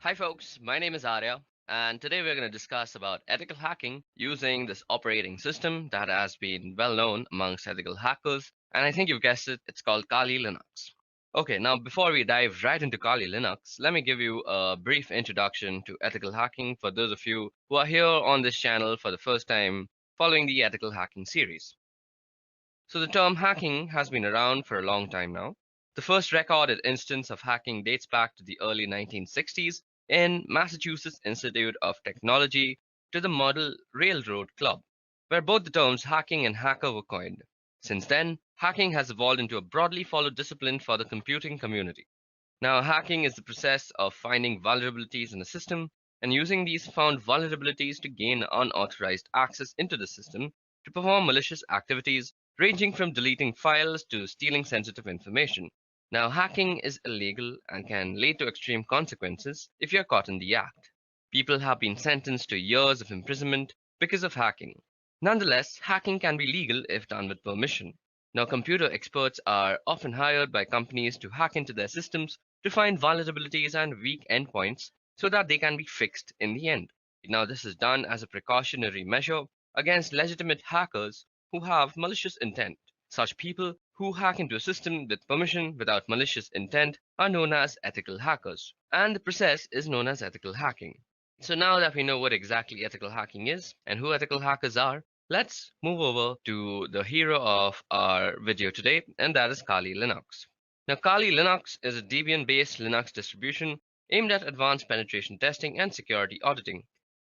Hi folks, my name is Arya, and today we're going to discuss about ethical hacking using this operating system that has been well known amongst ethical hackers, and I think you've guessed it, it's called Kali Linux. Okay, now before we dive right into Kali Linux, let me give you a brief introduction to ethical hacking for those of you who are here on this channel for the first time following the ethical hacking series. So the term hacking has been around for a long time now. The first recorded instance of hacking dates back to the early 1960s in Massachusetts Institute of Technology to the Model Railroad Club, where both the terms hacking and hacker were coined. Since then, hacking has evolved into a broadly followed discipline for the computing community. Now, hacking is the process of finding vulnerabilities in a system and using these found vulnerabilities to gain unauthorized access into the system to perform malicious activities ranging from deleting files to stealing sensitive information. Now, hacking is illegal and can lead to extreme consequences if you're caught in the act. People have been sentenced to years of imprisonment because of hacking. Nonetheless, hacking can be legal if done with permission. Now, computer experts are often hired by companies to hack into their systems to find vulnerabilities and weak endpoints so that they can be fixed in the end. Now, this is done as a precautionary measure against legitimate hackers who have malicious intent. Such people who hack into a system with permission without malicious intent are known as ethical hackers, and the process is known as ethical hacking. So now that we know what exactly ethical hacking is and who ethical hackers are, let's move over to the hero of our video today, and that is Kali Linux. Now, Kali Linux is a Debian-based Linux distribution aimed at advanced penetration testing and security auditing.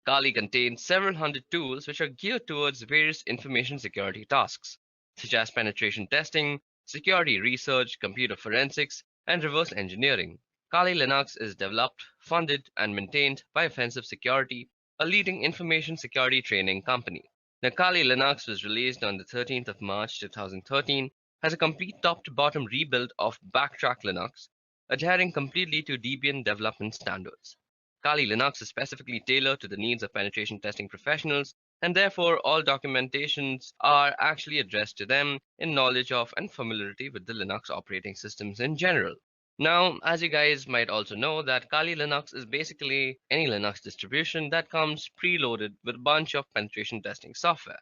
Kali contains several hundred tools which are geared towards various information security tasks, such as penetration testing, security research, computer forensics, and reverse engineering. Kali Linux is developed, funded, and maintained by Offensive Security, a leading information security training company. Now, Kali Linux was released on the 13th of March 2013 as a complete top-to-bottom rebuild of Backtrack Linux, adhering completely to Debian development standards. Kali Linux is specifically tailored to the needs of penetration testing professionals, and therefore all documentations are actually addressed to them in knowledge of and familiarity with the Linux operating systems in general. Now, as you guys might also know, that Kali Linux is basically any Linux distribution that comes preloaded with a bunch of penetration testing software.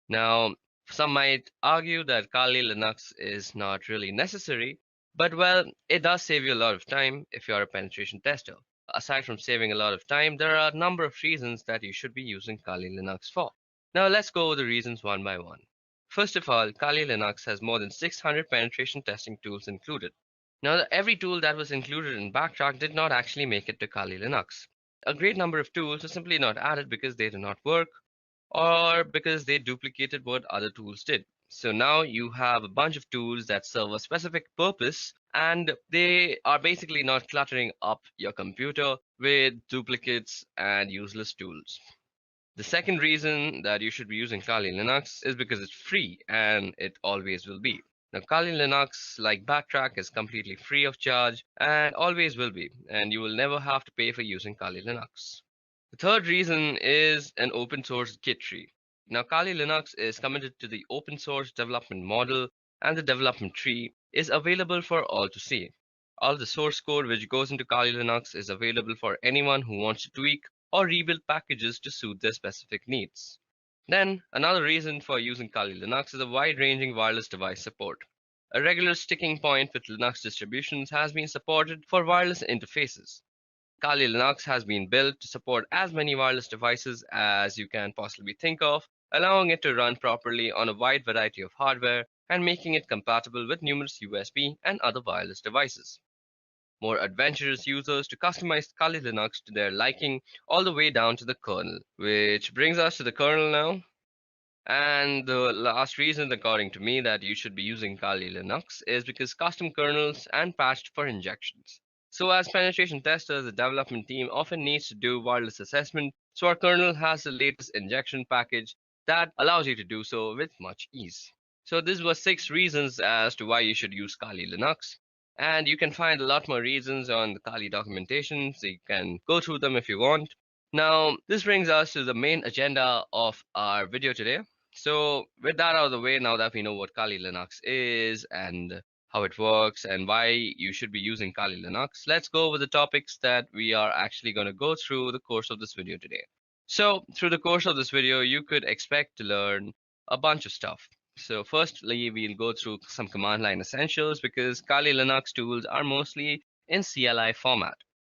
Now, some might argue that Kali Linux is not really necessary, but well, it does save you a lot of time if you're a penetration tester. Aside from saving a lot of time, there are a number of reasons that you should be using Kali Linux for. Now, let's go over the reasons one by one. First of all, Kali Linux has more than 600 penetration testing tools included. Now, every tool that was included in Backtrack did not actually make it to Kali Linux. A great number of tools are simply not added because they do not work or because they duplicated what other tools did. So now you have a bunch of tools that serve a specific purpose and they are basically not cluttering up your computer with duplicates and useless tools. The second reason that you should be using Kali Linux is because it's free and it always will be. Now, Kali Linux, like Backtrack, is completely free of charge and always will be, and you will never have to pay for using Kali Linux. The third reason is an open source Git tree. Now, Kali Linux is committed to the open source development model, and the development tree is available for all to see. All the source code which goes into Kali Linux is available for anyone who wants to tweak or rebuild packages to suit their specific needs. Then, another reason for using Kali Linux is a wide-ranging wireless device support. A regular sticking point with Linux distributions has been supported for wireless interfaces. Kali Linux has been built to support as many wireless devices as you can possibly think of, allowing it to run properly on a wide variety of hardware and making it compatible with numerous USB and other wireless devices. More adventurous users to customize Kali Linux to their liking all the way down to the kernel, which brings us to the kernel now. And the last reason, according to me, that you should be using Kali Linux is because custom kernels and patched for injections. So as penetration testers, the development team often needs to do wireless assessment, so our kernel has the latest injection package that allows you to do so with much ease. So this was 6 reasons as to why you should use Kali Linux. And you can find a lot more reasons on the Kali documentation, so you can go through them if you want. Now, this brings us to the main agenda of our video today. So with that out of the way, now that we know what Kali Linux is and how it works, and why you should be using Kali Linux, let's go over the topics that we are actually going to go through the course of this video today. So through the course of this video, you could expect to learn a bunch of stuff. So firstly, we'll go through some command line essentials because Kali Linux tools are mostly in CLI format.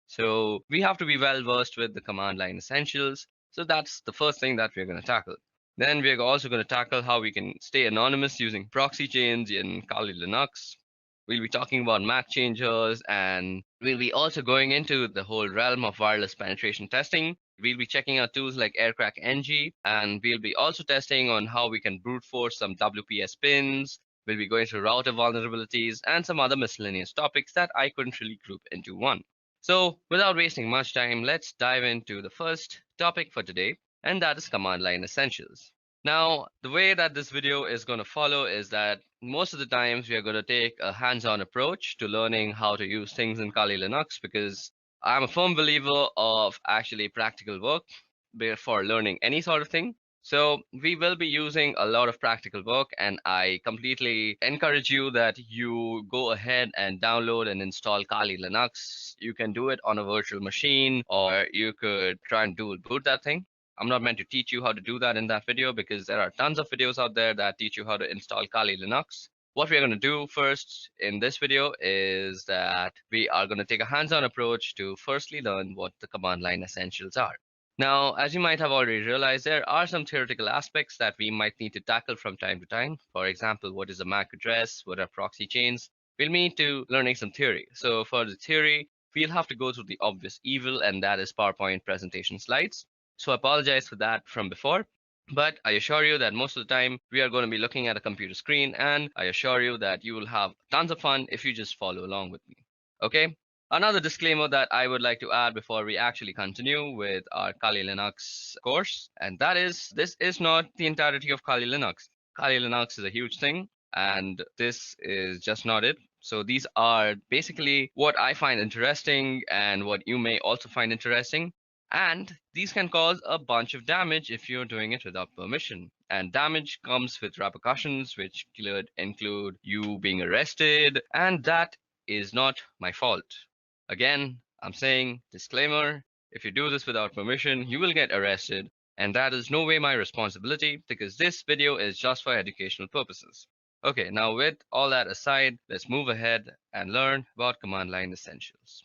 So we have to be well versed with the command line essentials. So that's the first thing that we're going to tackle. Then we're also going to tackle how we can stay anonymous using proxy chains in Kali Linux. We'll be talking about Maccangers, and we'll be also going into the whole realm of wireless penetration testing. We'll be checking out tools like aircrack-ng, and we'll be also testing on how we can brute force some WPS pins. We'll be going through router vulnerabilities and some other miscellaneous topics that I couldn't really group into one. So without wasting much time, let's dive into the first topic for today, and that is command line essentials. Now, the way that this video is going to follow is that most of the times we are going to take a hands-on approach to learning how to use things in Kali Linux, because I'm a firm believer of actually practical work before learning any sort of thing. So we will be using a lot of practical work, and I completely encourage you that you go ahead and download and install Kali Linux. You can do it on a virtual machine, or you could try and dual boot that thing. I'm not meant to teach you how to do that in that video because there are tons of videos out there that teach you how to install Kali Linux. What we're going to do first in this video is that we are going to take a hands-on approach to firstly learn what the command line essentials are. Now, as you might have already realized, there are some theoretical aspects that we might need to tackle from time to time. For example, what is a MAC address? What are proxy chains? We'll need to learning some theory. So for the theory, we'll have to go through the obvious evil, and that is PowerPoint presentation slides. So I apologize for that from before, but I assure you that most of the time we are going to be looking at a computer screen, and I assure you that you will have tons of fun if you just follow along with me. Okay. Another disclaimer that I would like to add before we actually continue with our Kali Linux course, and that is this is not the entirety of Kali Linux. Kali Linux is a huge thing, and this is just not it. So these are basically what I find interesting and what you may also find interesting. And these can cause a bunch of damage if you're doing it without permission. And damage comes with repercussions, which could include you being arrested, and that is not my fault. Again, I'm saying disclaimer, if you do this without permission, you will get arrested, and that is no way my responsibility because this video is just for educational purposes. Okay, now with all that aside, let's move ahead and learn about command line essentials.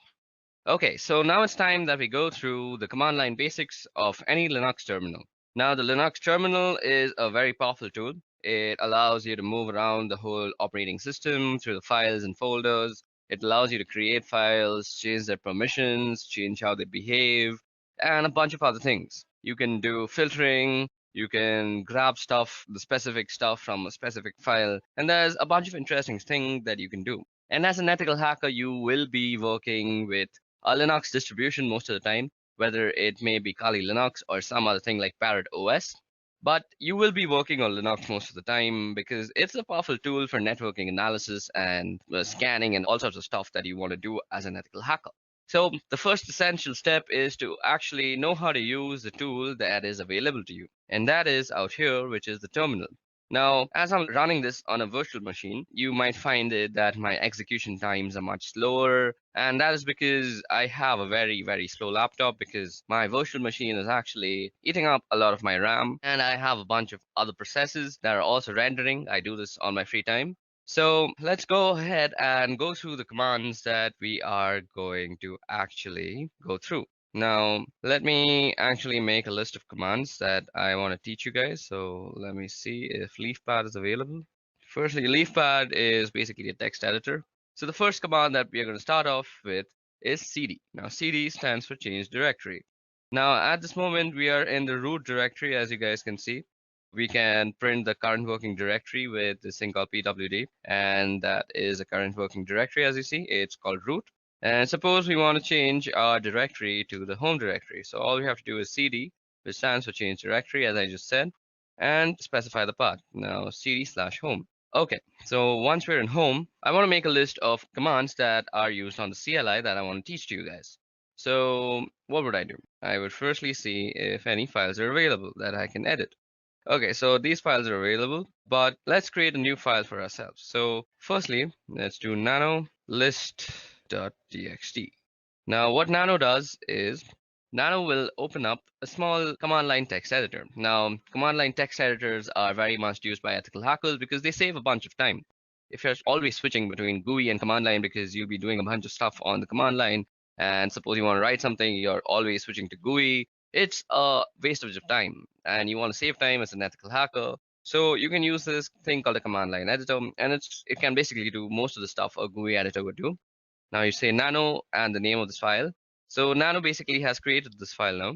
Okay, so now it's time that we go through the command line basics of any Linux terminal. Now, the Linux terminal is a very powerful tool. It allows you to move around the whole operating system through the files and folders. It allows you to create files, change their permissions, change how they behave, and a bunch of other things. You can do filtering, you can grab stuff, the specific stuff from a specific file, and there's a bunch of interesting things that you can do. And as an ethical hacker, you will be working with a Linux distribution most of the time, whether it may be Kali Linux or some other thing like Parrot OS. But you will be working on Linux most of the time because it's a powerful tool for networking analysis and scanning and all sorts of stuff that you want to do as an ethical hacker. So the first essential step is to actually know how to use the tool that is available to you. And that is out here, which is the terminal. Now, as I'm running this on a virtual machine, you might find it that my execution times are much slower. And that is because I have a very, very slow laptop because my virtual machine is actually eating up a lot of my RAM. And I have a bunch of other processes that are also rendering. I do this on my free time. So let's go ahead and go through the commands that we are going to actually go through. Now, let me actually make a list of commands that I want to teach you guys. So let me see if LeafPad is available. Firstly, LeafPad is basically a text editor. So the first command that we are going to start off with is cd. Now, cd stands for change directory. Now, at this moment, we are in the root directory, as you guys can see. We can print the current working directory with this thing called pwd, and that is a current working directory. As you see, it's called root. And suppose we want to change our directory to the home directory. So all we have to do is cd, which stands for change directory, as I just said, and specify the path. Now cd/home. Okay, so once we're in home, I want to make a list of commands that are used on the CLI that I want to teach to you guys. So what would I do? I would firstly see if any files are available that I can edit. Okay, so these files are available, but let's create a new file for ourselves. So firstly, let's do nano list.txt. Now what nano does is nano will open up a small command line text editor. Now command line text editors are very much used by ethical hackers because they save a bunch of time. If you're always switching between GUI and command line because you'll be doing a bunch of stuff on the command line, and suppose you want to write something, you're always switching to GUI, it's a waste of time, and you want to save time as an ethical hacker. So you can use this thing called a command line editor, and it can basically do most of the stuff a GUI editor would do. Now you say nano and the name of this file. So nano basically has created this file now,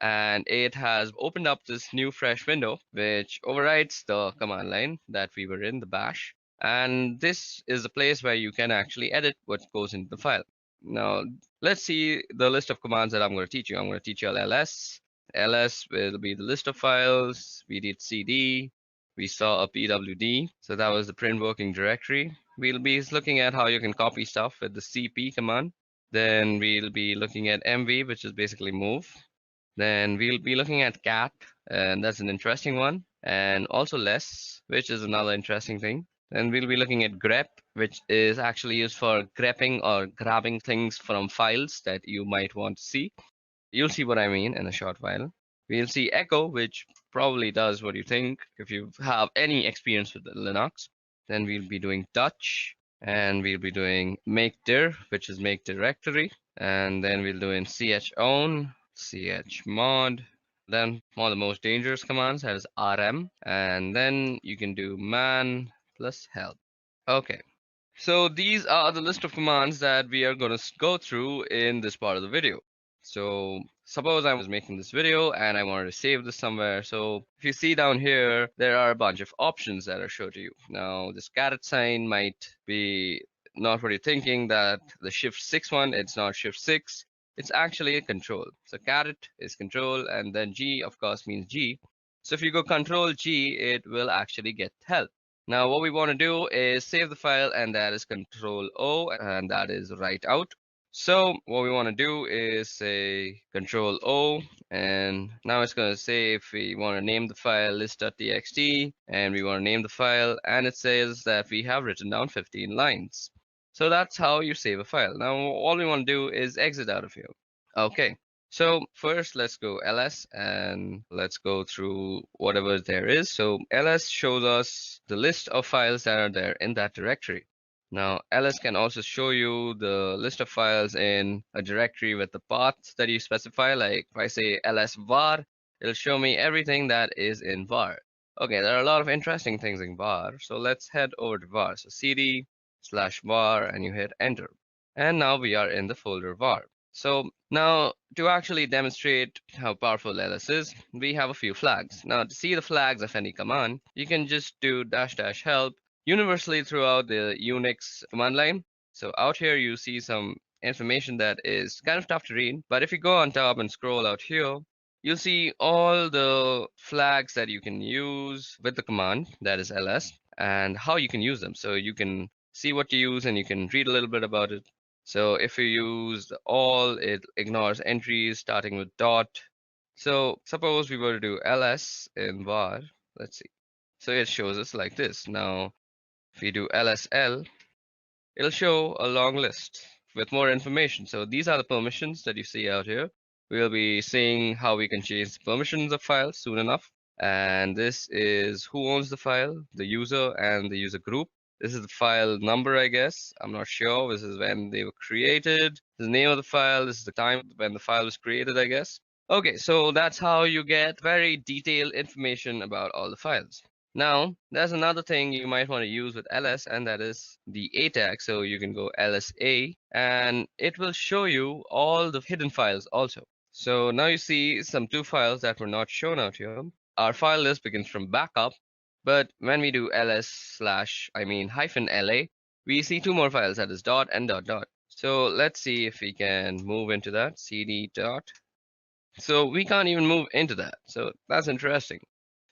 and it has opened up this new fresh window which overrides the command line that we were in, the bash. And this is the place where you can actually edit what goes into the file. Now let's see the list of commands that I'm going to teach you. I'm going to teach you ls. ls will be the list of files. We did cd. We saw a pwd. So that was the print working directory. We'll be looking at how you can copy stuff with the cp command. Then we'll be looking at mv, which is basically move. Then we'll be looking at cat, and that's an interesting one. And also less, which is another interesting thing. Then we'll be looking at grep, which is actually used for grepping or grabbing things from files that you might want to see. You'll see what I mean in a short while. We'll see echo, which probably does what you think if you have any experience with Linux. Then we'll be doing touch, and we'll be doing make dir, which is make directory. And then we'll do in chown, chmod. Then one of the most dangerous commands, that is rm. And then you can do man plus help. Okay, so these are the list of commands that we are going to go through in this part of the video. So suppose I was making this video and I wanted to save this somewhere. So if you see down here, there are a bunch of options that are shown to you. Now this caret sign might be not what you're thinking, that the shift 6 one, it's not shift 6. It's actually a control. So caret is control, and then G of course means G. So if you go control G, it will actually get help. Now what we want to do is save the file, and that is control O, and that is write out. So what we want to do is say control O, and now it's going to say if we want to name the file list.txt, and we want to name the file, and it says that we have written down 15 lines. So that's how you save a file. Now all we want to do is exit out of here. Okay, so first let's go ls, and let's go through whatever there is. So ls shows us the list of files that are there in that directory. Now ls can also show you the list of files in a directory with the path that you specify. Like if I say ls var, it'll show me everything that is in var. Okay, there are a lot of interesting things in var, so let's head over to var. So cd/var, and you hit enter, and now we are in the folder var. So now to actually demonstrate how powerful ls is, we have a few flags. Now to see the flags of any command, you can just do --help universally throughout the Unix command line. So out here you see some information that is kind of tough to read, but if you go on top and scroll out here, you'll see all the flags that you can use with the command, that is ls, and how you can use them. So you can see what to use, and you can read a little bit about it. So if you use the all, it ignores entries starting with dot. So suppose we were to do ls in var, let's see. So it shows us like this. Now if we do lsl, it'll show a long list with more information. So these are the permissions that you see out here. We'll be seeing how we can change the permissions of files soon enough. And this is who owns the file, the user and the user group. This is the file number, I guess. I'm not sure. This is when they were created. This is the name of the file. This is the time when the file was created, I guess. Okay, so that's how you get very detailed information about all the files. Now, there's another thing you might want to use with ls, and that is the a tag. So you can go lsa, and it will show you all the hidden files also. So now you see some 2 files that were not shown out here. Our file list begins from backup, but when we do -la, we see 2 more files, that is dot and dot dot. So let's see if we can move into that, cd dot. So we can't even move into that. So that's interesting.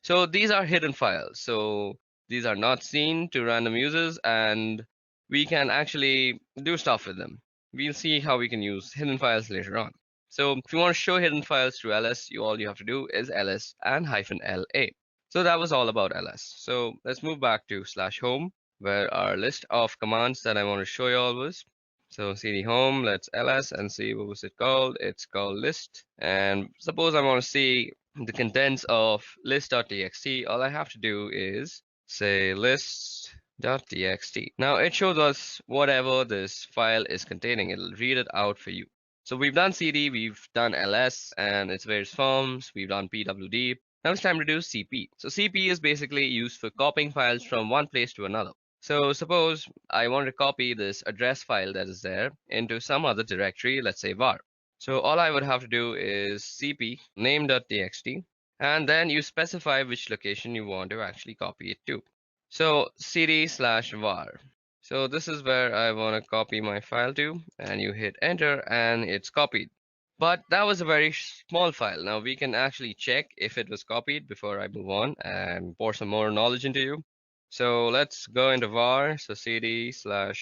So these are hidden files. So these are not seen to random users, and we can actually do stuff with them. We'll see how we can use hidden files later on. So if you want to show hidden files through ls, all you have to do is ls and -la. So that was all about ls. So let's move back to /home, where our list of commands that I want to show you all was. So cd home, let's ls and see what was it called. It's called list. And suppose I want to see the contents of list.txt. All I have to do is say list.txt. Now it shows us whatever this file is containing. It'll read it out for you. So we've done cd, we've done ls and its various forms, we've done pwd. Now it's time to do cp. So cp is basically used for copying files from one place to another. So suppose I want to copy this address file that is there into some other directory, let's say var. So all I would have to do is cp name.txt, and then you specify which location you want to actually copy it to. So cd/var. So this is where I want to copy my file to, and you hit enter and it's copied. But that was a very small file. Now we can actually check if it was copied before I move on and pour some more knowledge into you. So let's go into var. So cd/var,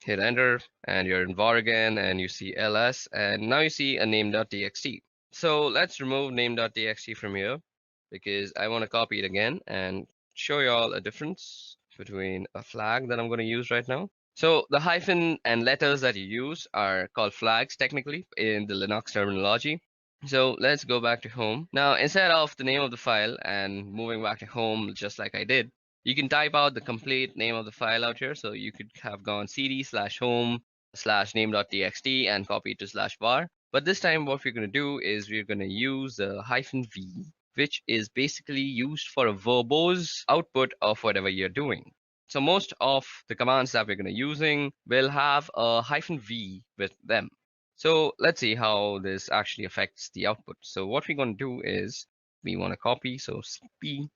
hit enter, and you're in var again, and you see ls, and now you see a name.txt. So let's remove name.txt from here because I want to copy it again and show you all a difference between a flag that I'm going to use right now. So the hyphen and letters that you use are called flags technically in the Linux terminology. So let's go back to home. Now, instead of the name of the file and moving back to home just like I did, you can type out the complete name of the file out here. So you could have gone cd/home/name.txt and copy it to /var. But this time what we're going to do is we're going to use the -v, which is basically used for a verbose output of whatever you're doing. So most of the commands that we're going to using will have a -v with them. So let's see how this actually affects the output. So what we're going to do is we want to copy, so cp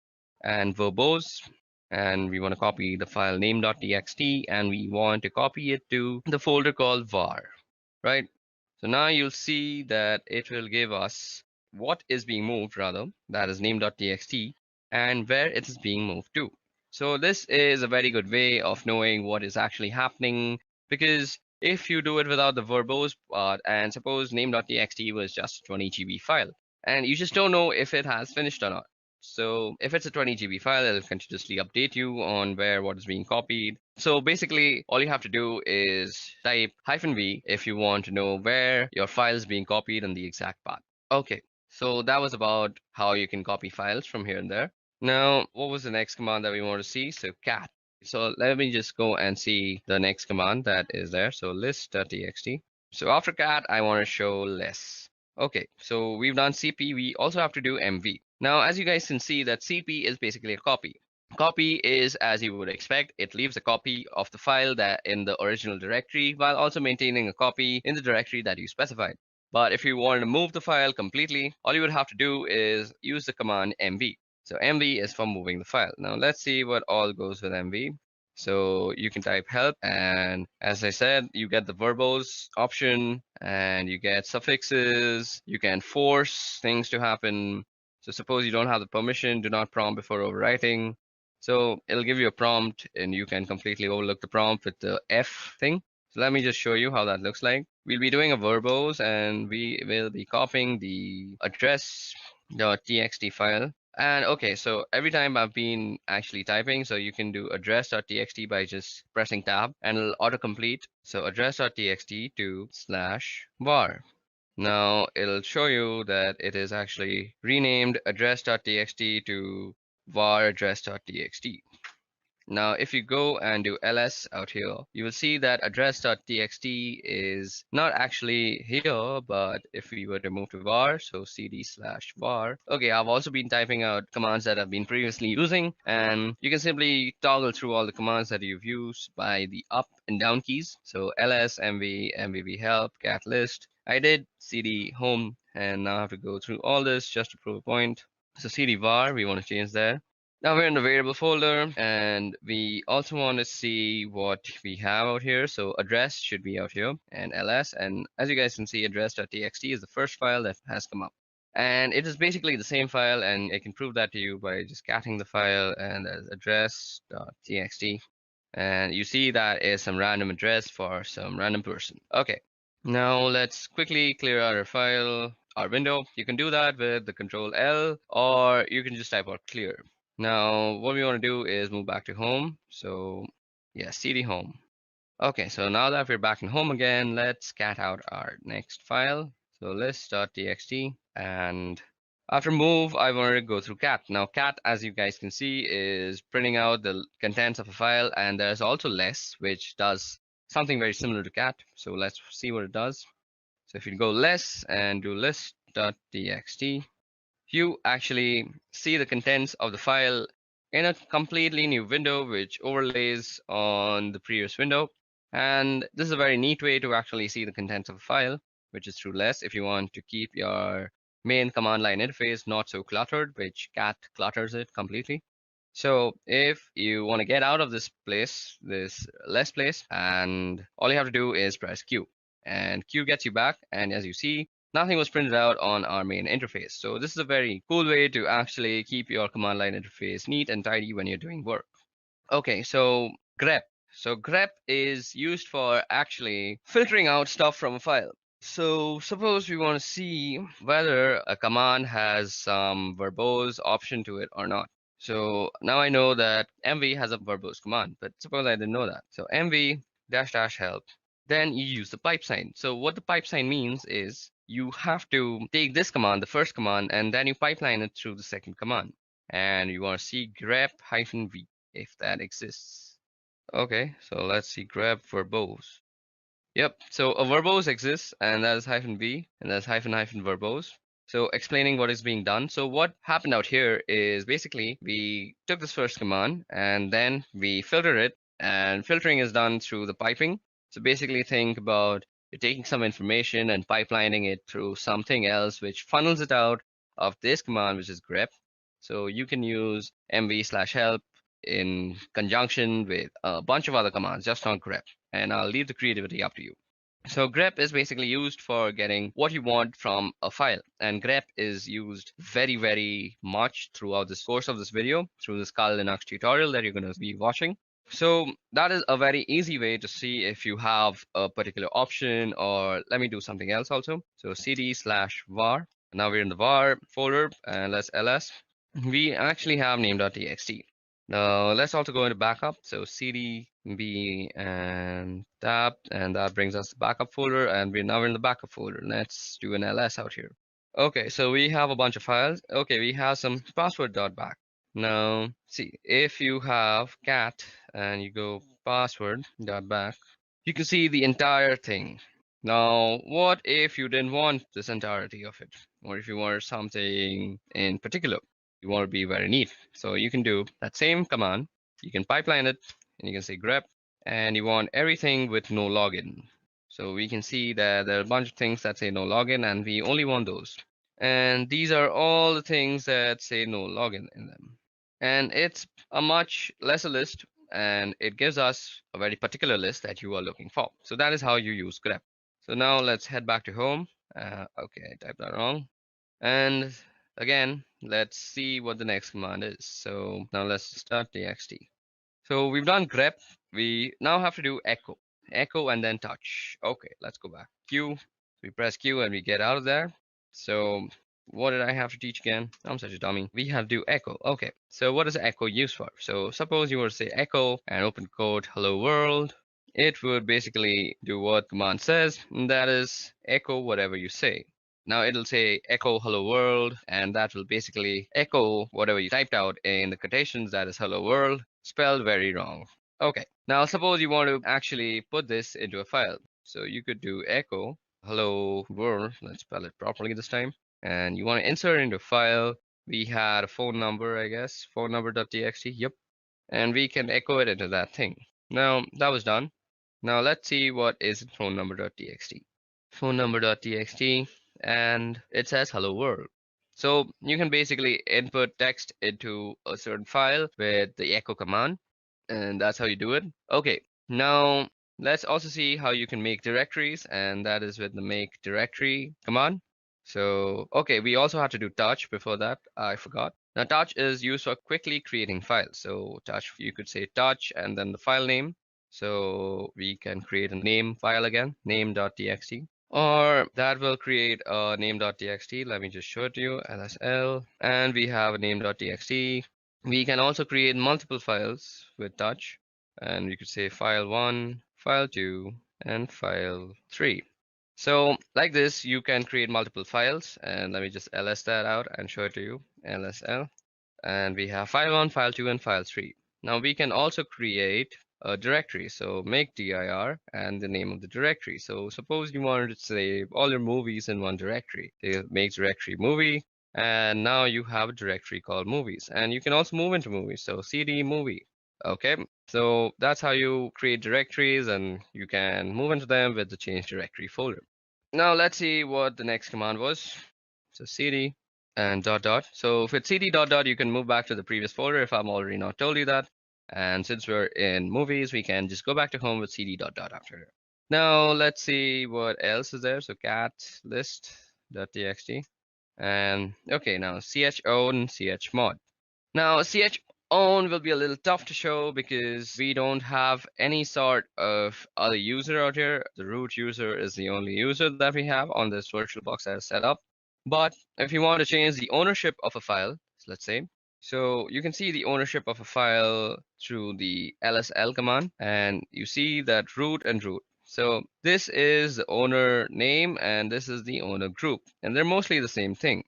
and verbose, and we want to copy the file name.txt, and we want to copy it to the folder called var, right? So now you'll see that it will give us what is being moved, rather, that is name.txt, and where it is being moved to. So this is a very good way of knowing what is actually happening, because if you do it without the verbose part, and suppose name.txt was just a 20 GB file, and you just don't know if it has finished or not. So if it's a 20 GB file, it'll continuously update you on where what is being copied. So basically, all you have to do is type -v if you want to know where your file is being copied on the exact path. Okay, so that was about how you can copy files from here and there. Now, what was the next command that we want to see? So cat. So let me just go and see the next command that is there. So list.txt. So after cat, I want to show less. Okay, so we've done cp. We also have to do mv. Now, as you guys can see, that cp is basically a copy. Copy is, as you would expect, it leaves a copy of the file that in the original directory while also maintaining a copy in the directory that you specified. But if you want to move the file completely, all you would have to do is use the command mv. So mv is for moving the file. Now let's see what all goes with mv. So you can type help, and as I said, you get the verbose option and you get suffixes. You can force things to happen. So suppose you don't have the permission, do not prompt before overwriting. So it'll give you a prompt and you can completely overlook the prompt with the F thing. So let me just show you how that looks like. We'll be doing a verbose and we will be copying the address.txt file. And okay, so every time I've been actually typing, so you can do address.txt by just pressing tab and it'll autocomplete. So address.txt to /var. Now it'll show you that it is actually renamed address.txt to var address.txt. Now, if you go and do ls out here, you will see that address.txt is not actually here, but if we were to move to var, so cd/var. Okay, I've also been typing out commands that I've been previously using, and you can simply toggle through all the commands that you've used by the up and down keys. So ls, mv, mvb help, cat list. I did cd home, and now I have to go through all this just to prove a point. So cd var, we want to change there. Now we're in the variable folder, and we also want to see what we have out here. So address should be out here, and ls. And as you guys can see, address.txt is the first file that has come up. And it is basically the same file, and I can prove that to you by just catting the file, and there's address.txt. And you see that is some random address for some random person. Okay, now let's quickly clear out our file. our window. You can do that with the Control L, or you can just type out clear. Now, what we want to do is move back to home. So yeah, cd home. Okay, so now that we're back in home again, let's cat out our next file. So list.txt, and after move, I wanted to go through cat. Now cat, as you guys can see, is printing out the contents of a file, and there's also less, which does something very similar to cat. So let's see what it does. So if you go less and do list.txt, you actually see the contents of the file in a completely new window, which overlays on the previous window. And this is a very neat way to actually see the contents of a file, which is through less if you want to keep your main command line interface not so cluttered, which cat clutters it completely. So if you want to get out of this place, this less place, and all you have to do is press Q, and Q gets you back. And as you see, nothing was printed out on our main interface. So this is a very cool way to actually keep your command line interface neat and tidy when you're doing work. Okay, so grep. So grep is used for actually filtering out stuff from a file. So suppose we want to see whether a command has some verbose option to it or not. So now I know that mv has a verbose command, but suppose I didn't know that. So mv -- help, then you use the pipe sign. So what the pipe sign means is you have to take this command, the first command, and then you pipeline it through the second command. And you want to see grep-v if that exists. Okay, so let's see grep verbose. Yep, so a verbose exists, and that is -v, and that's -- verbose. So explaining what is being done. So what happened out here is basically we took this first command and then we filter it, and filtering is done through the piping. So basically think about you're taking some information and pipelining it through something else, which funnels it out of this command, which is grep. So you can use mv/help in conjunction with a bunch of other commands, just not grep. And I'll leave the creativity up to you. So grep is basically used for getting what you want from a file, and grep is used very, very much throughout this course of this video, through this Kali Linux tutorial that you're going to be watching. So that is a very easy way to see if you have a particular option, or let me do something else also. So cd/var. Now we're in the var folder, and let's ls. We actually have name.txt. Now let's also go into backup. So cd b and tab, and that brings us the backup folder, and we're now in the backup folder. Let's do an ls out here. Okay, so we have a bunch of files. Okay, we have some password.back. Now see, if you have cat and you go password.back, you can see the entire thing. Now what if you didn't want this entirety of it, or if you wanted something in particular? You want to be very neat. So you can do that same command. You can pipeline it, and you can say grep, and you want everything with no login. So we can see that there are a bunch of things that say no login, and we only want those. And these are all the things that say no login in them. And it's a much lesser list, and it gives us a very particular list that you are looking for. So that is how you use grep. So now let's head back to home. Okay, I typed that wrong. And again, let's see what the next command is. So now let's start txt. So we've done grep. We now have to do echo and then touch. Okay, let's go back. Q. We press Q and we get out of there. So what did I have to teach again? I'm such a dummy. We have to do echo. Okay, so what is echo used for? So suppose you were to say echo and open quote hello world. It would basically do what command says, and that is echo whatever you say. Now it'll say echo hello world, and that will basically echo whatever you typed out in the quotations, that is hello world, spelled very wrong. Okay, now suppose you want to actually put this into a file. So you could do echo hello world, let's spell it properly this time, and you want to insert into a file. We had a phone number, I guess, phone number.txt, yep, and we can echo it into that thing. Now that was done. Now let's see what is phone number.txt. Phone number.txt, and it says hello world. So you can basically input text into a certain file with the echo command, and that's how you do it. Okay, now let's also see how you can make directories, and that is with the make directory command. So okay, we also have to do touch before that, I forgot. Now touch is used for quickly creating files. So touch, you could say touch and then the file name. So we can create a name file again, name.txt. or that will create a name.txt. Let me just show it to you, lsl, and we have a name.txt. We can also create multiple files with touch, and we could say file1, file2, and file3. So like this, you can create multiple files, and let me just ls that out and show it to you, lsl. And we have file1, file2, and file3. Now we can also create a directory. So make dir and the name of the directory. So suppose you wanted to save all your movies in one directory. So make directory movie, and now you have a directory called movies. And you can also move into movies. So cd movie. Okay, so that's how you create directories, and you can move into them with the change directory folder. Now let's see what the next command was. So cd and dot dot. So with cd dot dot, you can move back to the previous folder if I'm already not told you that. And since we're in movies, we can just go back to home with cd dot dot after. Now let's see what else is there. So cat list.txt. And okay, now ch-own, chmod. Now ch-own will be a little tough to show because we don't have any sort of other user out here. The root user is the only user that we have on this VirtualBox as set up. But if you want to change the ownership of a file, let's say, so you can see the ownership of a file through the lsl command, and you see that root and root. So this is the owner name and this is the owner group, and they're mostly the same thing.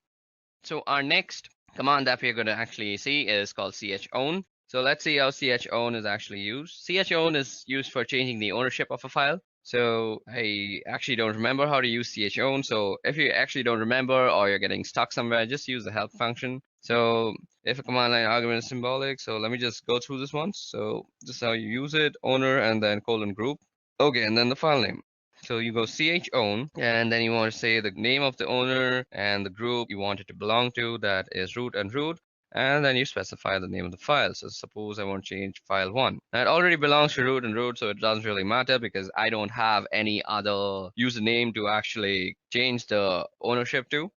So our next command that we're going to actually see is called ch-own. So let's see how ch-own is actually used. Ch-own is used for changing the ownership of a file. So I actually don't remember how to use ch-own. So if you actually don't remember or you're getting stuck somewhere, just use the help function. So if a command line argument is symbolic, so let me just go through this once. So this is how you use it, owner and then colon group. Okay, and then the file name. So you go ch-own, and then you want to say the name of the owner and the group you want it to belong to, that is root and root. And then you specify the name of the file. So suppose I want to change file1. Now it already belongs to root and root, so it doesn't really matter because I don't have any other username to actually change the ownership to.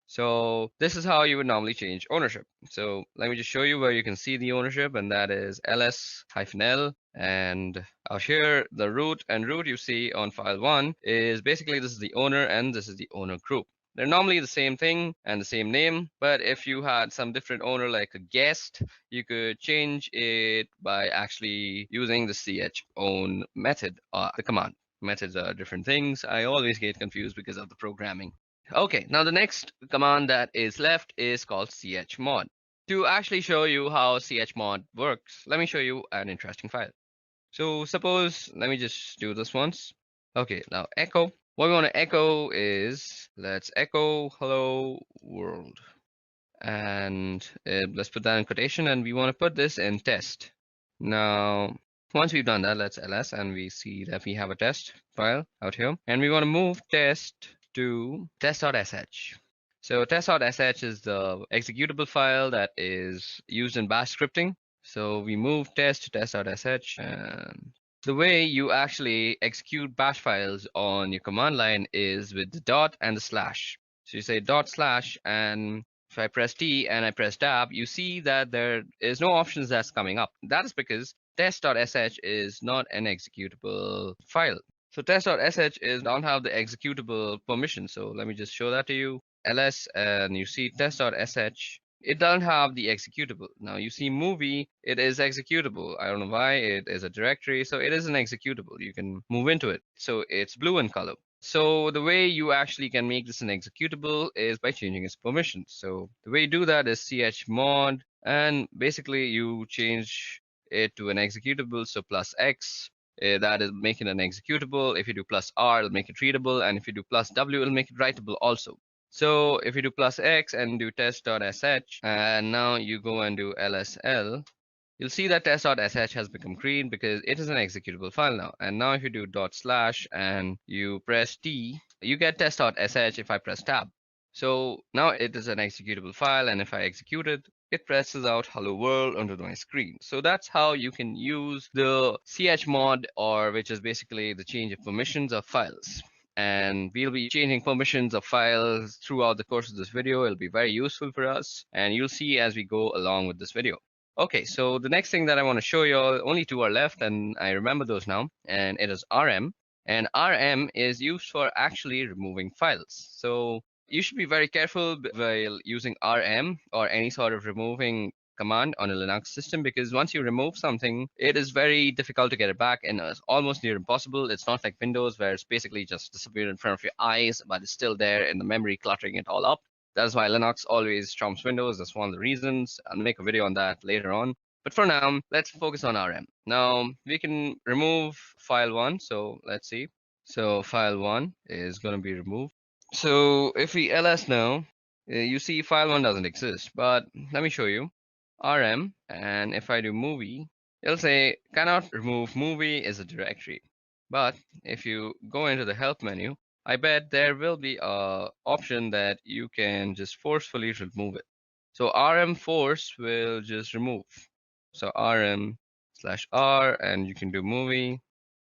So this is how you would normally change ownership. So let me just show you where you can see the ownership, and that is ls-l. And out here, the root and root you see on file1 is basically this is the owner and this is the owner group. They're normally the same thing and the same name, but if you had some different owner like a guest, you could change it by actually using the ch-own method, the command. Methods are different things. I always get confused because of the programming. Okay, now the next command that is left is called chmod. To actually show you how chmod works, let me show you an interesting file. So suppose, let me just do this once. Okay, now echo. What we want to echo is, let's echo hello world. And let's put that in quotation, and we want to put this in test. Now, once we've done that, let's ls, and we see that we have a test file out here. And we want to move test to test.sh. So test.sh is the executable file that is used in bash scripting. So we move test to test.sh, and the way you actually execute bash files on your command line is with the dot and the slash. So you say dot slash, and if I press T and I press tab, you see that there is no options that's coming up. That is because test.sh is not an executable file. So test.sh don't have the executable permission. So let me just show that to you. ls, and you see test.sh. It doesn't have the executable. Now you see movie, it is executable. I don't know why, it is a directory, so it is an executable. You can move into it. So it's blue in color. So the way you actually can make this an executable is by changing its permissions. So the way you do that is chmod, and basically you change it to an executable. So plus X, that is making an executable. If you do plus R, it'll make it readable. And if you do plus W, it'll make it writable also. So if you do plus X and do test.sh, and now you go and do lsl, you'll see that test.sh has become green because it is an executable file now. And now if you do dot slash and you press T, you get test.sh if I press tab. So now it is an executable file, and if I execute it, it presses out hello world onto my screen. So that's how you can use the chmod, or which is basically the change of permissions of files. And we'll be changing permissions of files throughout the course of this video. It'll be very useful for us, and you'll see as we go along with this video. Okay, so the next thing that I want to show you all, only two are left, and I remember those now, and it is rm And RM is used for actually removing files. So you should be very careful while using RM or any sort of removing command on a Linux system, because once you remove something, it is very difficult to get it back, and it's almost near impossible. It's not like Windows where it's basically just disappeared in front of your eyes, but it's still there in the memory, cluttering it all up. That's why Linux always trumps Windows. That's one of the reasons. I'll make a video on that later on. But for now, let's focus on RM. Now we can remove file one. So let's see. So file one is going to be removed. So if we ls now, you see file one doesn't exist, but let me show you. RM, and if I do movie, it'll say cannot remove movie is a directory. But if you go into the help menu, I bet there will be a option that you can just forcefully remove it. So RM force will just remove. So RM/R, and you can do movie,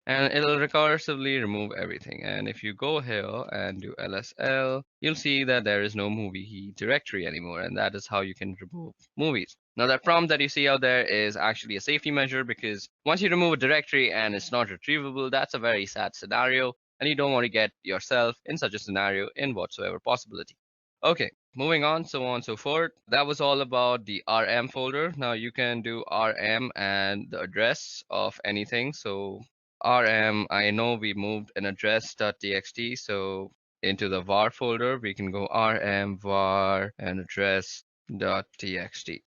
and it'll recursively remove everything. And if you go here and do LSL, you'll see that there is no movie directory anymore, and that is how you can remove movies. Now that prompt that you see out there is actually a safety measure, because once you remove a directory and it's not retrievable, that's a very sad scenario, and you don't want to get yourself in such a scenario in whatsoever possibility. Okay, moving on, so on and so forth. That was all about the RM folder. Now you can do RM and the address of anything. So RM, I know we moved an address.txt, so into the var folder, we can go rm var and address.txt.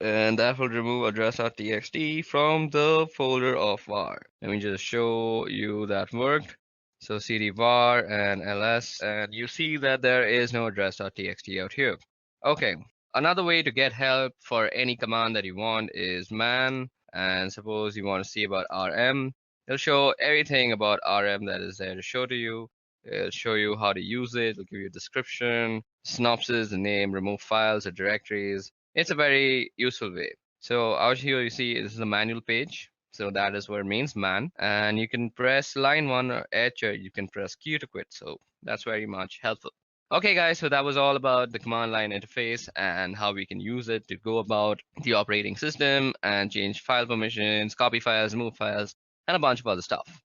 And that will remove address.txt from the folder of var. Let me just show you that worked. So cd var and ls, and you see that there is no address.txt out here. Okay, another way to get help for any command that you want is man, and suppose you want to see about rm. It'll show everything about RM that is there to show to you. It'll show you how to use it. It'll give you a description, synopsis, the name, remove files or directories. It's a very useful way. So out here you see this is a manual page. So that is what it means, man. And you can press line 1 or H, or you can press Q to quit. So that's very much helpful. Okay guys, so that was all about the command line interface and how we can use it to go about the operating system and change file permissions, copy files, move files, and a bunch of other stuff.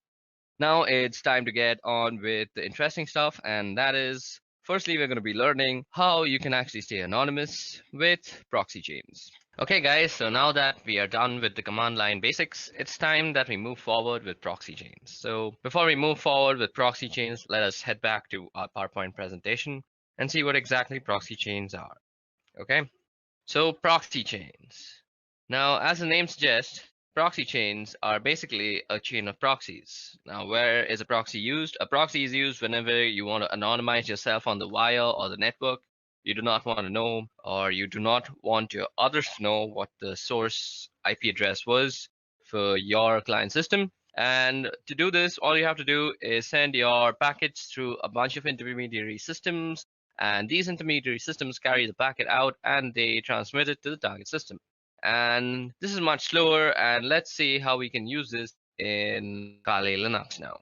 Now it's time to get on with the interesting stuff, and that is, firstly, we're going to be learning how you can actually stay anonymous with proxy chains. Okay guys, so now that we are done with the command line basics, it's time that we move forward with proxy chains. So before we move forward with proxy chains, let us head back to our PowerPoint presentation and see what exactly proxy chains are. Okay, so proxy chains. Now, as the name suggests, proxy chains are basically a chain of proxies. Now, where is a proxy used? A proxy is used whenever you want to anonymize yourself on the wire or the network. You do not want to know, or you do not want your others to know what the source IP address was for your client system. And to do this, all you have to do is send your packets through a bunch of intermediary systems, and these intermediary systems carry the packet out and they transmit it to the target system. And this is much slower, and let's see how we can use this in Kali Linux now.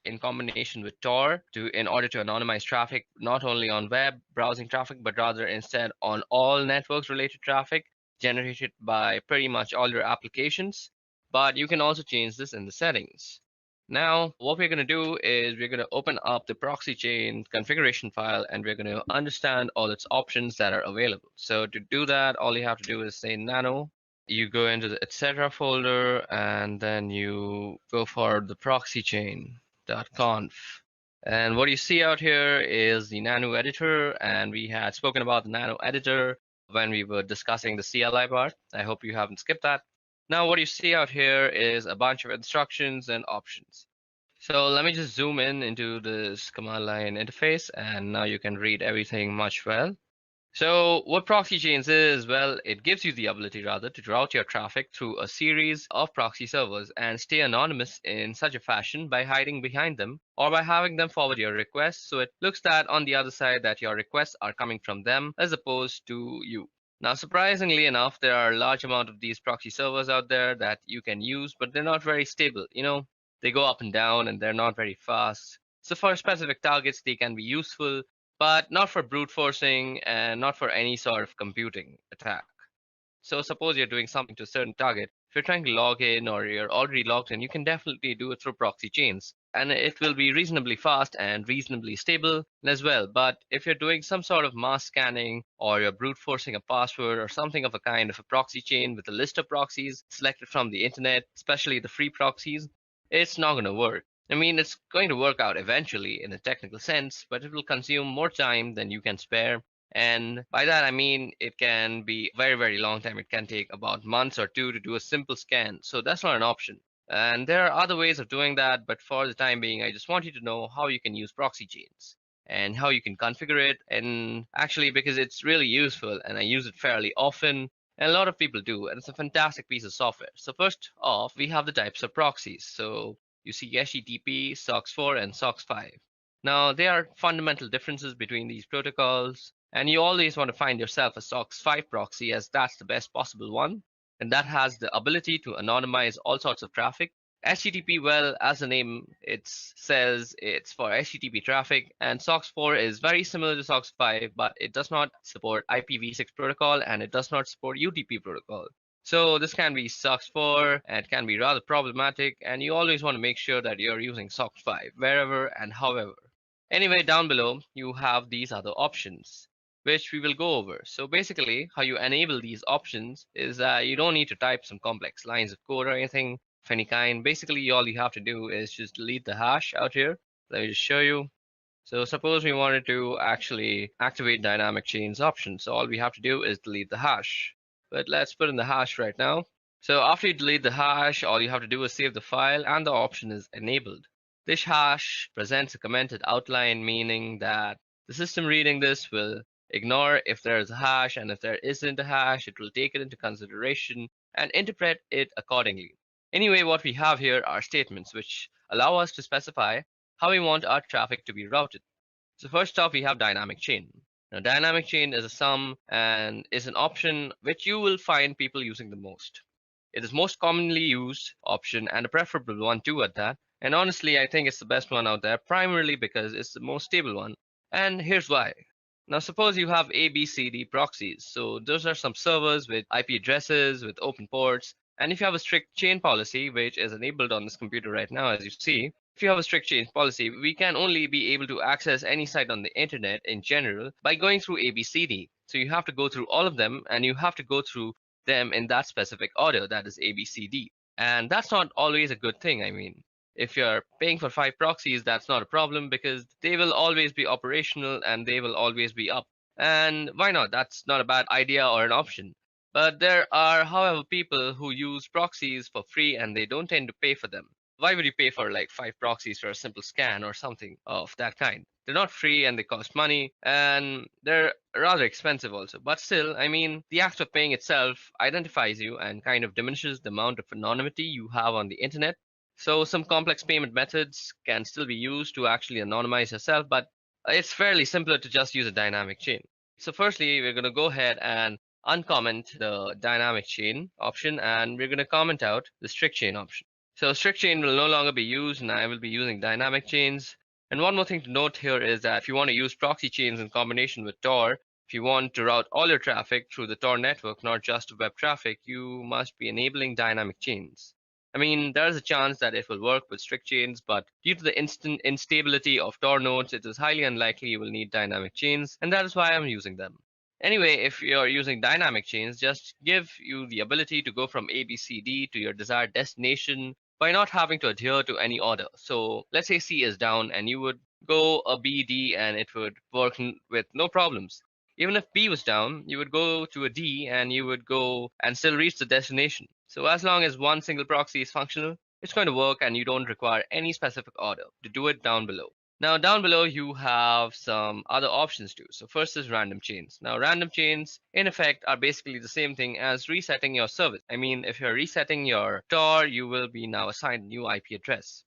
In combination with Tor in order to anonymize traffic, not only on web browsing traffic, but rather instead on all networks related traffic generated by pretty much all your applications. But you can also change this in the settings. Now, what we're going to do is we're going to open up the proxy chain configuration file, and we're going to understand all its options that are available. So to do that, all you have to do is say nano. You go into the etc folder, and then you go for the proxy chain.conf. And what you see out here is the nano editor, and we had spoken about the nano editor when we were discussing the CLI part. I hope you haven't skipped that. Now what you see out here is a bunch of instructions and options. So let me just zoom in into this command line interface, and now you can read everything much well. So what proxy chains is, well, it gives you the ability rather to route your traffic through a series of proxy servers and stay anonymous in such a fashion by hiding behind them or by having them forward your requests, so it looks that on the other side that your requests are coming from them as opposed to you. Now, surprisingly enough, there are a large amount of these proxy servers out there that you can use, but they're not very stable. They go up and down and they're not very fast. So for specific targets, they can be useful, but not for brute forcing and not for any sort of computing attack. So suppose you're doing something to a certain target. If you're trying to log in or you're already logged in, you can definitely do it through proxy chains. and it will be reasonably fast and reasonably stable as well. But if you're doing some sort of mass scanning or you're brute forcing a password or something of a kind of a proxy chain with a list of proxies selected from the internet, especially the free proxies, it's not going to work. I mean, it's going to work out eventually in a technical sense, but it will consume more time than you can spare. And by that, I mean it can be a very, very long time. It can take about months or two to do a simple scan. So that's not an option. And there are other ways of doing that, but for the time being, I just want you to know how you can use proxy chains and how you can configure it. And actually, because it's really useful and I use it fairly often, and a lot of people do, and it's a fantastic piece of software. So first off, we have the types of proxies. So you see HTTP, SOCKS4, and SOCKS5. Now, there are fundamental differences between these protocols, and you always want to find yourself a SOCKS5 proxy as that's the best possible one, and that has the ability to anonymize all sorts of traffic. HTTP, well, as the name it says, it's for HTTP traffic, and SOCKS4 is very similar to SOCKS5, but it does not support IPv6 protocol and it does not support UDP protocol. So this can be SOCKS4 and it can be rather problematic, and you always want to make sure that you're using SOCKS5 wherever and however. Anyway, down below, you have these other options, which we will go over. So basically, how you enable these options is that you don't need to type some complex lines of code or anything of any kind. Basically, all you have to do is just delete the hash out here. Let me just show you. So suppose we wanted to actually activate dynamic chains option. So all we have to do is delete the hash. But let's put in the hash right now. So after you delete the hash, all you have to do is save the file and the option is enabled. This hash presents a commented outline, meaning that the system reading this will ignore if there is a hash, and if there isn't a hash, it will take it into consideration and interpret it accordingly. Anyway, what we have here are statements which allow us to specify how we want our traffic to be routed. So first off, we have dynamic chain. Now, dynamic chain is a sum and is an option which you will find people using the most. It is most commonly used option and a preferable one too at that. And honestly, I think it's the best one out there, primarily because it's the most stable one. And here's why. Now, suppose you have ABCD proxies. So those are some servers with IP addresses, with open ports. And if you have a strict chain policy, which is enabled on this computer right now, as you see, if you have a strict chain policy, we can only be able to access any site on the internet in general by going through ABCD. So you have to go through all of them, and you have to go through them in that specific order, that is ABCD. And that's not always a good thing. I mean, if you're paying for 5 proxies, that's not a problem because they will always be operational and they will always be up. And why not? That's not a bad idea or an option. But there are, however, people who use proxies for free and they don't tend to pay for them. Why would you pay for like 5 proxies for a simple scan or something of that kind? They're not free and they cost money and they're rather expensive also. But still, I mean, the act of paying itself identifies you and kind of diminishes the amount of anonymity you have on the internet. So some complex payment methods can still be used to actually anonymize yourself, but it's fairly simpler to just use a dynamic chain. So firstly, we're going to go ahead and uncomment the dynamic chain option, and we're going to comment out the strict chain option. So strict chain will no longer be used, and I will be using dynamic chains. And one more thing to note here is that if you want to use proxy chains in combination with Tor, if you want to route all your traffic through the Tor network, not just web traffic, you must be enabling dynamic chains. I mean, there is a chance that it will work with strict chains, but due to the instant instability of Tor nodes, it is highly unlikely you will need dynamic chains, and that is why I'm using them. Anyway, if you're using dynamic chains, just give you the ability to go from ABCD to your desired destination by not having to adhere to any order. So let's say C is down and you would go a B, D, and it would work with no problems. Even if B was down, you would go to a D and you would go and still reach the destination. So as long as one single proxy is functional, it's going to work and you don't require any specific order to do it down below. Now down below you have some other options too. So first is random chains. Now random chains in effect are basically the same thing as resetting your service. I mean, if you're resetting your Tor, you will be now assigned a new IP address.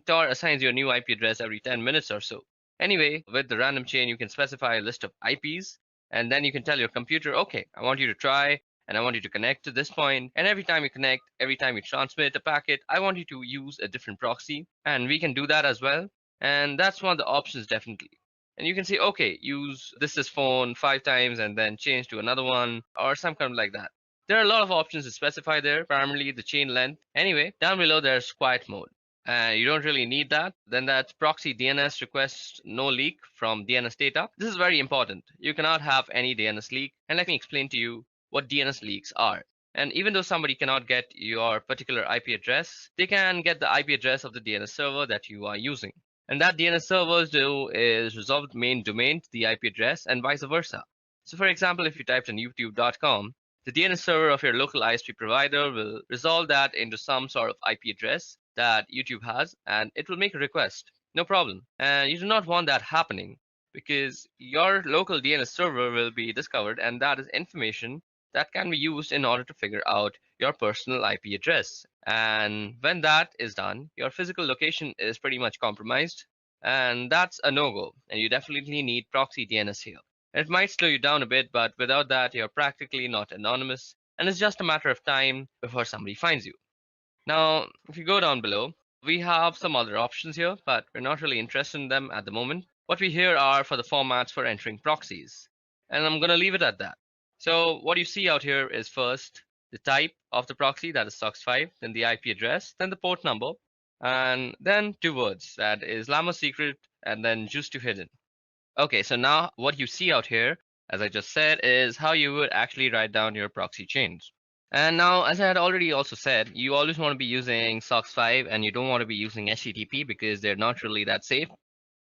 Tor assigns you a new IP address every 10 minutes or so. Anyway, with the random chain, you can specify a list of IPs, and then you can tell your computer, okay, I want you to try and I want you to connect to this point. And every time you connect, every time you transmit a packet, I want you to use a different proxy. And we can do that as well. And that's one of the options definitely. And you can say, okay, use this is phone 5 times and then change to another one or some kind of like that. There are a lot of options to specify there, primarily the chain length. Anyway, down below there's quiet mode. and you don't really need that, then that's proxy DNS request no leak from DNS data. This is very important. You cannot have any DNS leak, and let me explain to you what DNS leaks are. And even though somebody cannot get your particular IP address, they can get the IP address of the DNS server that you are using. And that DNS servers do is resolve the main domain to the IP address and vice versa. So for example, if you typed in youtube.com, the DNS server of your local ISP provider will resolve that into some sort of IP address that YouTube has, and it will make a request. No problem. And you do not want that happening because your local DNS server will be discovered, and that is information that can be used in order to figure out your personal IP address. And when that is done, your physical location is pretty much compromised, and that's a no-go. And you definitely need proxy DNS here. It might slow you down a bit, but without that, you're practically not anonymous, and it's just a matter of time before somebody finds you. Now, if you go down below, we have some other options here, but we're not really interested in them at the moment. What we here are for the formats for entering proxies, and I'm going to leave it at that. So what you see out here is first the type of the proxy, that is SOCKS5, then the IP address, then the port number, and then two words, that is Llama secret and then juice to hidden. Okay, so now what you see out here, as I just said, is how you would actually write down your proxy chains. And now, as I had already also said, you always want to be using SOCKS5 and you don't want to be using HTTP because they're not really that safe.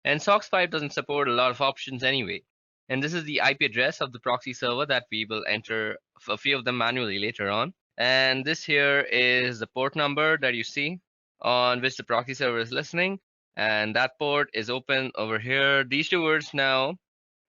And SOCKS5 doesn't support a lot of options anyway. And this is the IP address of the proxy server that we will enter a few of them manually later on. And this here is the port number that you see on which the proxy server is listening. And that port is open over here. These two words now,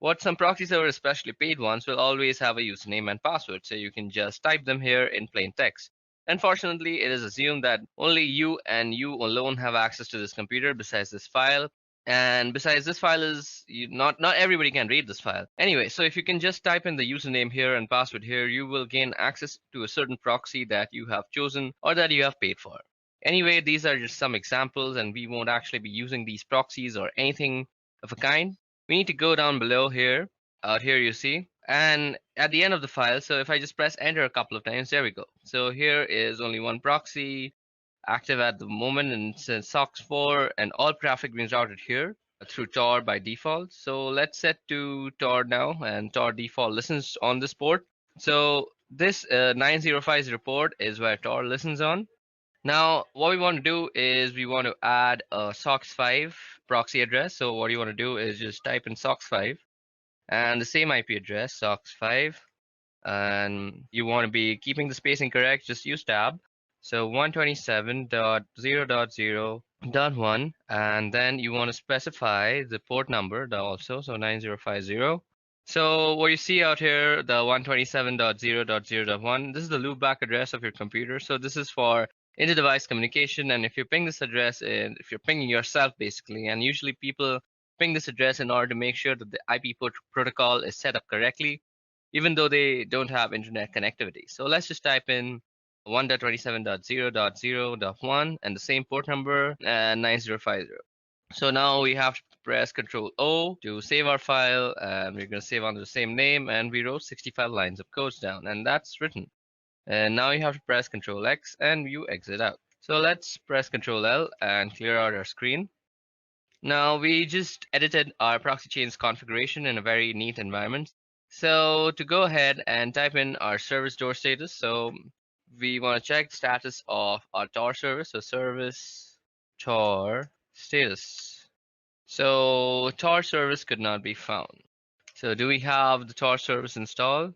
what some proxy servers, especially paid ones, will always have a username and password, so you can just type them here in plain text. Unfortunately, it is assumed that only you and you alone have access to this computer besides this file. And besides, this file is not everybody can read this file. Anyway, so if you can just type in the username here and password here, you will gain access to a certain proxy that you have chosen or that you have paid for. Anyway, these are just some examples, and we won't actually be using these proxies or anything of a kind. We need to go down below here. Out here you see, and at the end of the file, so if I just press enter a couple of times, there we go. So here is only one proxy active at the moment, and it says SOCKS4, and all traffic being routed here through Tor by default. So let's set to Tor now, and Tor default listens on this port. So this 9050 port is where Tor listens on. Now, what we want to do is we want to add a SOCKS5 proxy address. So what you want to do is just type in SOCKS5 and the same IP address, SOCKS5, and you want to be keeping the spacing correct, just use tab. So 127.0.0.1, and then you want to specify the port number also, so 9050. So what you see out here, the 127.0.0.1, this is the loopback address of your computer. So this is for inter-device communication, and if you ping this address in, if you're pinging yourself basically, and usually people ping this address in order to make sure that the IP protocol is set up correctly, even though they don't have internet connectivity. So let's just type in 1.27.0.0.1 and the same port number and 9050. So now we have to press Control O to save our file, and we're going to save under the same name, and we wrote 65 lines of code down, and that's written. And now you have to press Control X and you exit out. So let's press Control L and clear out our screen. Now we just edited our proxy chains configuration in a very neat environment. So to go ahead and type in our service door status, so we want to check the status of our Tor service. So service Tor status. So Tor service could not be found. So do we have the Tor service installed?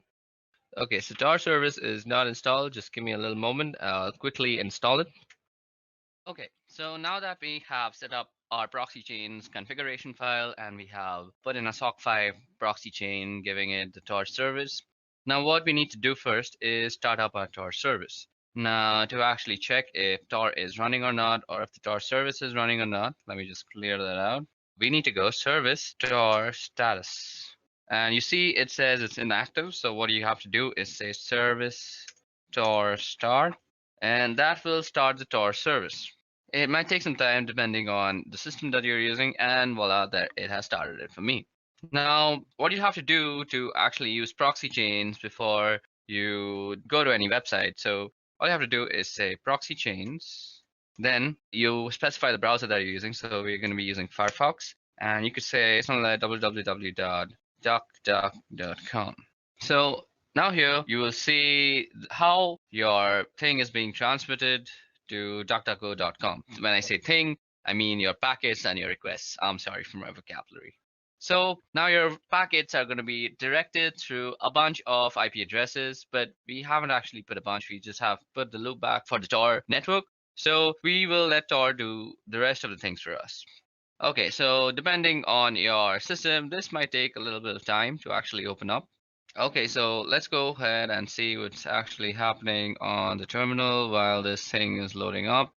Okay, so Tor service is not installed. Just give me a little moment. I'll quickly install it. Okay, so now that we have set up our proxy chains configuration file and we have put in a SOCK5 proxy chain, giving it the Tor service. Now what we need to do first is start up our Tor service. Now to actually check if Tor is running or not, or if the Tor service is running or not, let me just clear that out. We need to go service Tor status. And you see it says it's inactive. So what you have to do is say service Tor start, and that will start the Tor service. It might take some time depending on the system that you're using, and voila, there it has started it for me. Now, what you have to do to actually use proxy chains before you go to any website. So all you have to do is say proxy chains, Then you specify the browser that you're using. So we're going to be using Firefox, and you could say something like www.duckduck.com. So now here you will see how your thing is being transmitted to DuckDuckGo.com. When I say thing, I mean your packets and your requests. I'm sorry for my vocabulary. So now your packets are going to be directed through a bunch of IP addresses, but we haven't actually put a bunch. We just have put the loopback for the Tor network. So we will let Tor do the rest of the things for us. Okay, so depending on your system, this might take a little bit of time to actually open up. Okay, so let's go ahead and see what's actually happening on the terminal while this thing is loading up.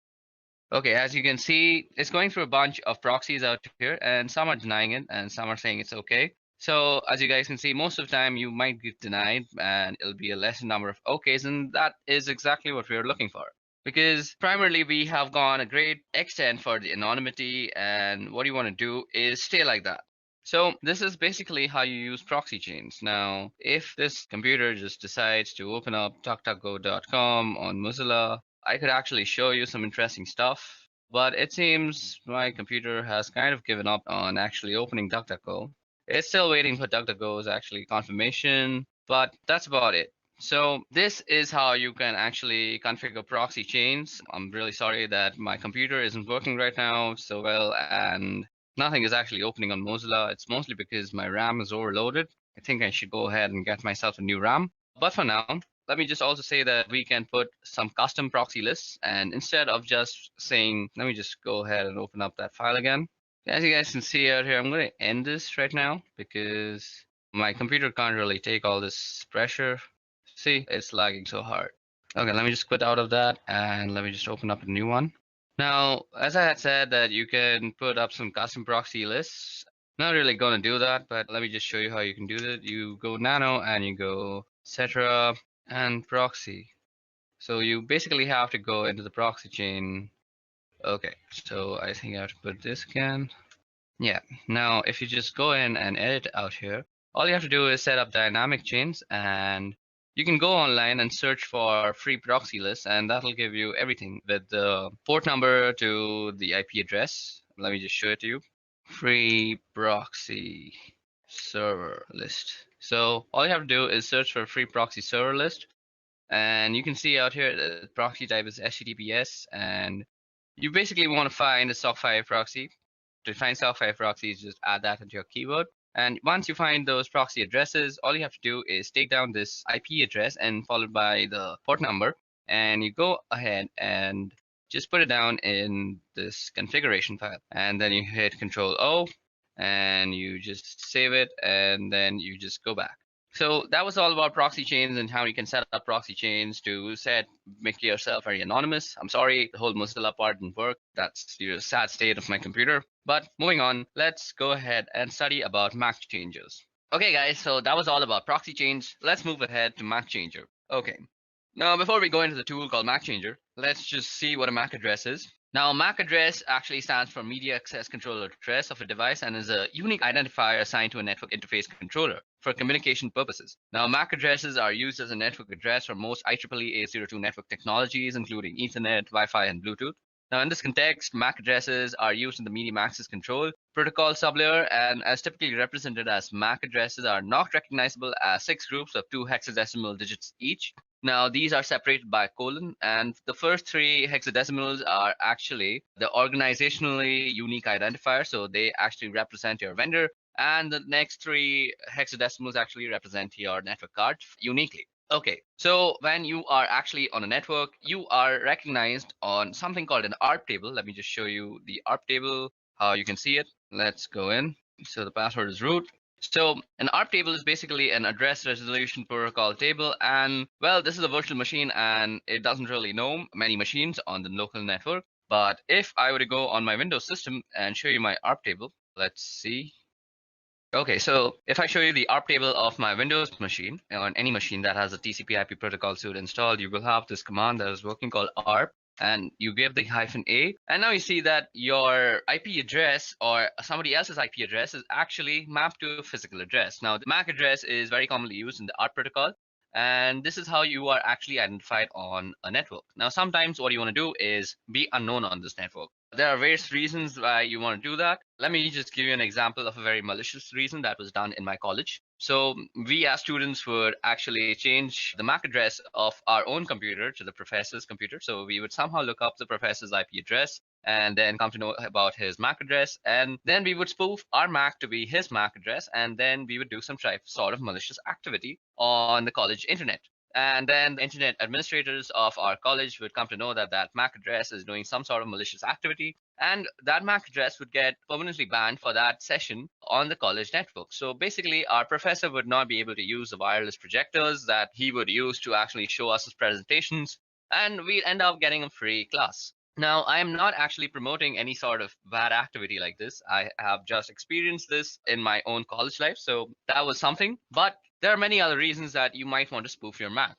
Okay, as you can see, it's going through a bunch of proxies out here, and some are denying it and some are saying it's okay. So as you guys can see, most of the time you might get denied and it'll be a lesser number of okays, and that is exactly what we're looking for. Because primarily we have gone a great extent for the anonymity, and what you want to do is stay like that. So this is basically how you use proxy chains. Now, if this computer just decides to open up DuckDuckGo.com on Mozilla, I could actually show you some interesting stuff, but it seems my computer has kind of given up on actually opening DuckDuckGo. It's still waiting for DuckDuckGo's actually confirmation, but that's about it. So this is how you can actually configure proxy chains. I'm really sorry that my computer isn't working right now so well, and nothing is actually opening on Mozilla. It's mostly because my RAM is overloaded. I think I should go ahead and get myself a new RAM. But for now, let me just also say that we can put some custom proxy lists, and instead of just saying, let me just go ahead and open up that file again. As you guys can see out here, I'm going to end this right now because my computer can't really take all this pressure. See, it's lagging so hard. Okay, let me just quit out of that and let me just open up a new one. Now, as I had said that you can put up some custom proxy lists. Not really going to do that, but let me just show you how you can do that. You go nano and you go etc and proxy. So you basically have to go into the proxy chain. Okay, so I think I have to put this again. Yeah, now if you just go in and edit out here, all you have to do is set up dynamic chains, and you can go online and search for free proxy lists, and that'll give you everything with the port number to the IP address. Let me just show it to you. Free proxy server list. So all you have to do is search for free proxy server list, and you can see out here the proxy type is HTTPS, and you basically want to find a SOC5 proxy. To find SOC5 proxies, just add that into your keyword. And once you find those proxy addresses, all you have to do is take down this IP address and followed by the port number, and you go ahead and just put it down in this configuration file, and then you hit Control O and you just save it, and then you just go back. So that was all about proxy chains and how you can set up proxy chains to make yourself very anonymous. I'm sorry, the whole Mozilla part didn't work. That's the sad state of my computer. But moving on, let's go ahead and study about Maccangers. Okay guys, so that was all about proxy chains. Let's move ahead to Macchanger. Okay, now before we go into the tool called Macchanger, let's just see what a MAC address is. Now, MAC address actually stands for Media Access Controller Address of a device and is a unique identifier assigned to a network interface controller for communication purposes. Now, MAC addresses are used as a network address for most IEEE 802 network technologies, including Ethernet, Wi-Fi, and Bluetooth. Now, in this context, MAC addresses are used in the medium access control protocol sublayer, and as typically represented as MAC addresses are not recognizable as 6 groups of 2 hexadecimal digits each. Now, these are separated by a colon, and the first 3 hexadecimals are actually the organizationally unique identifier, so they actually represent your vendor, and the next 3 hexadecimals actually represent your network card uniquely. Okay, so when you are actually on a network, you are recognized on something called an ARP table. Let me just show you the ARP table, how you can see it. Let's go in. So the password is root. So an ARP table is basically an address resolution protocol table, and well, this is a virtual machine and it doesn't really know many machines on the local network. But if I were to go on my Windows system and show you my ARP table, let's see. Okay, so if I show you the ARP table of my Windows machine, on any machine that has a TCP/IP protocol suite installed, you will have this command that is working called ARP, and you give the -a, and now you see that your IP address or somebody else's IP address is actually mapped to a physical address. Now, the MAC address is very commonly used in the ARP protocol, And this is how you are actually identified on a network. Now, sometimes what you want to do is be unknown on this network. There are various reasons why you want to do that. Let me just give you an example of a very malicious reason that was done in my college. So we as students would actually change the MAC address of our own computer to the professor's computer. So we would somehow look up the professor's IP address and then come to know about his MAC address. And then we would spoof our MAC to be his MAC address. And then we would do some sort of malicious activity on the college internet. And then the internet administrators of our college would come to know that that MAC address is doing some sort of malicious activity. And that MAC address would get permanently banned for that session on the college network. So basically, our professor would not be able to use the wireless projectors that he would use to actually show us his presentations. And we'd end up getting a free class. Now, I am not actually promoting any sort of bad activity like this. I have just experienced this in my own college life. So that was something. But there are many other reasons that you might want to spoof your Mac.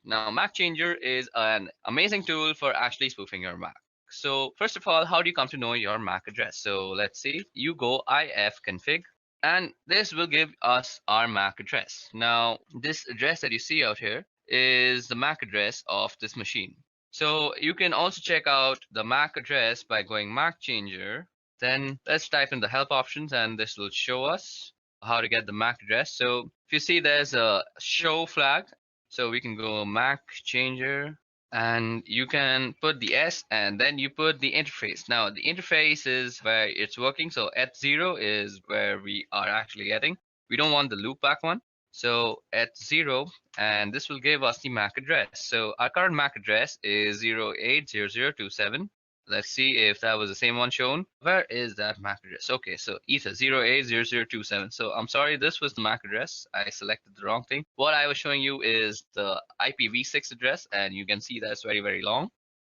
Now, Macchanger is an amazing tool for actually spoofing your Mac. So first of all, how do you come to know your MAC address? So let's see, you go ifconfig, and this will give us our MAC address. Now, this address that you see out here is the MAC address of this machine. So you can also check out the MAC address by going Macchanger. Then let's type in the help options, and this will show us how to get the MAC address. So if you see there's a show flag, so we can go Macchanger, and you can put the S and then you put the interface. Now the interface is where it's working. So @0 is where we are actually getting. We don't want the loopback one. So @0, and this will give us the MAC address. So our current MAC address is 080027. Let's see if that was the same one shown. Where is that MAC address? Okay, so ether 080027. So I'm sorry, this was the MAC address. I selected the wrong thing. What I was showing you is the IPv6 address, and you can see that's very, very long.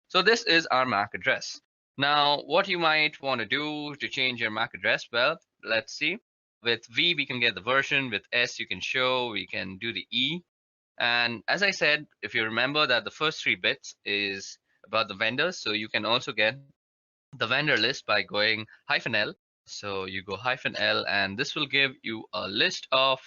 So this is our MAC address. Now, what you might want to do to change your MAC address, well, let's see. With V, we can get the version. With S, you can show. We can do the E. And as I said, if you remember that the first 3 bits is about the vendors, so you can also get the vendor list by going -L. So you go -L, and this will give you a list of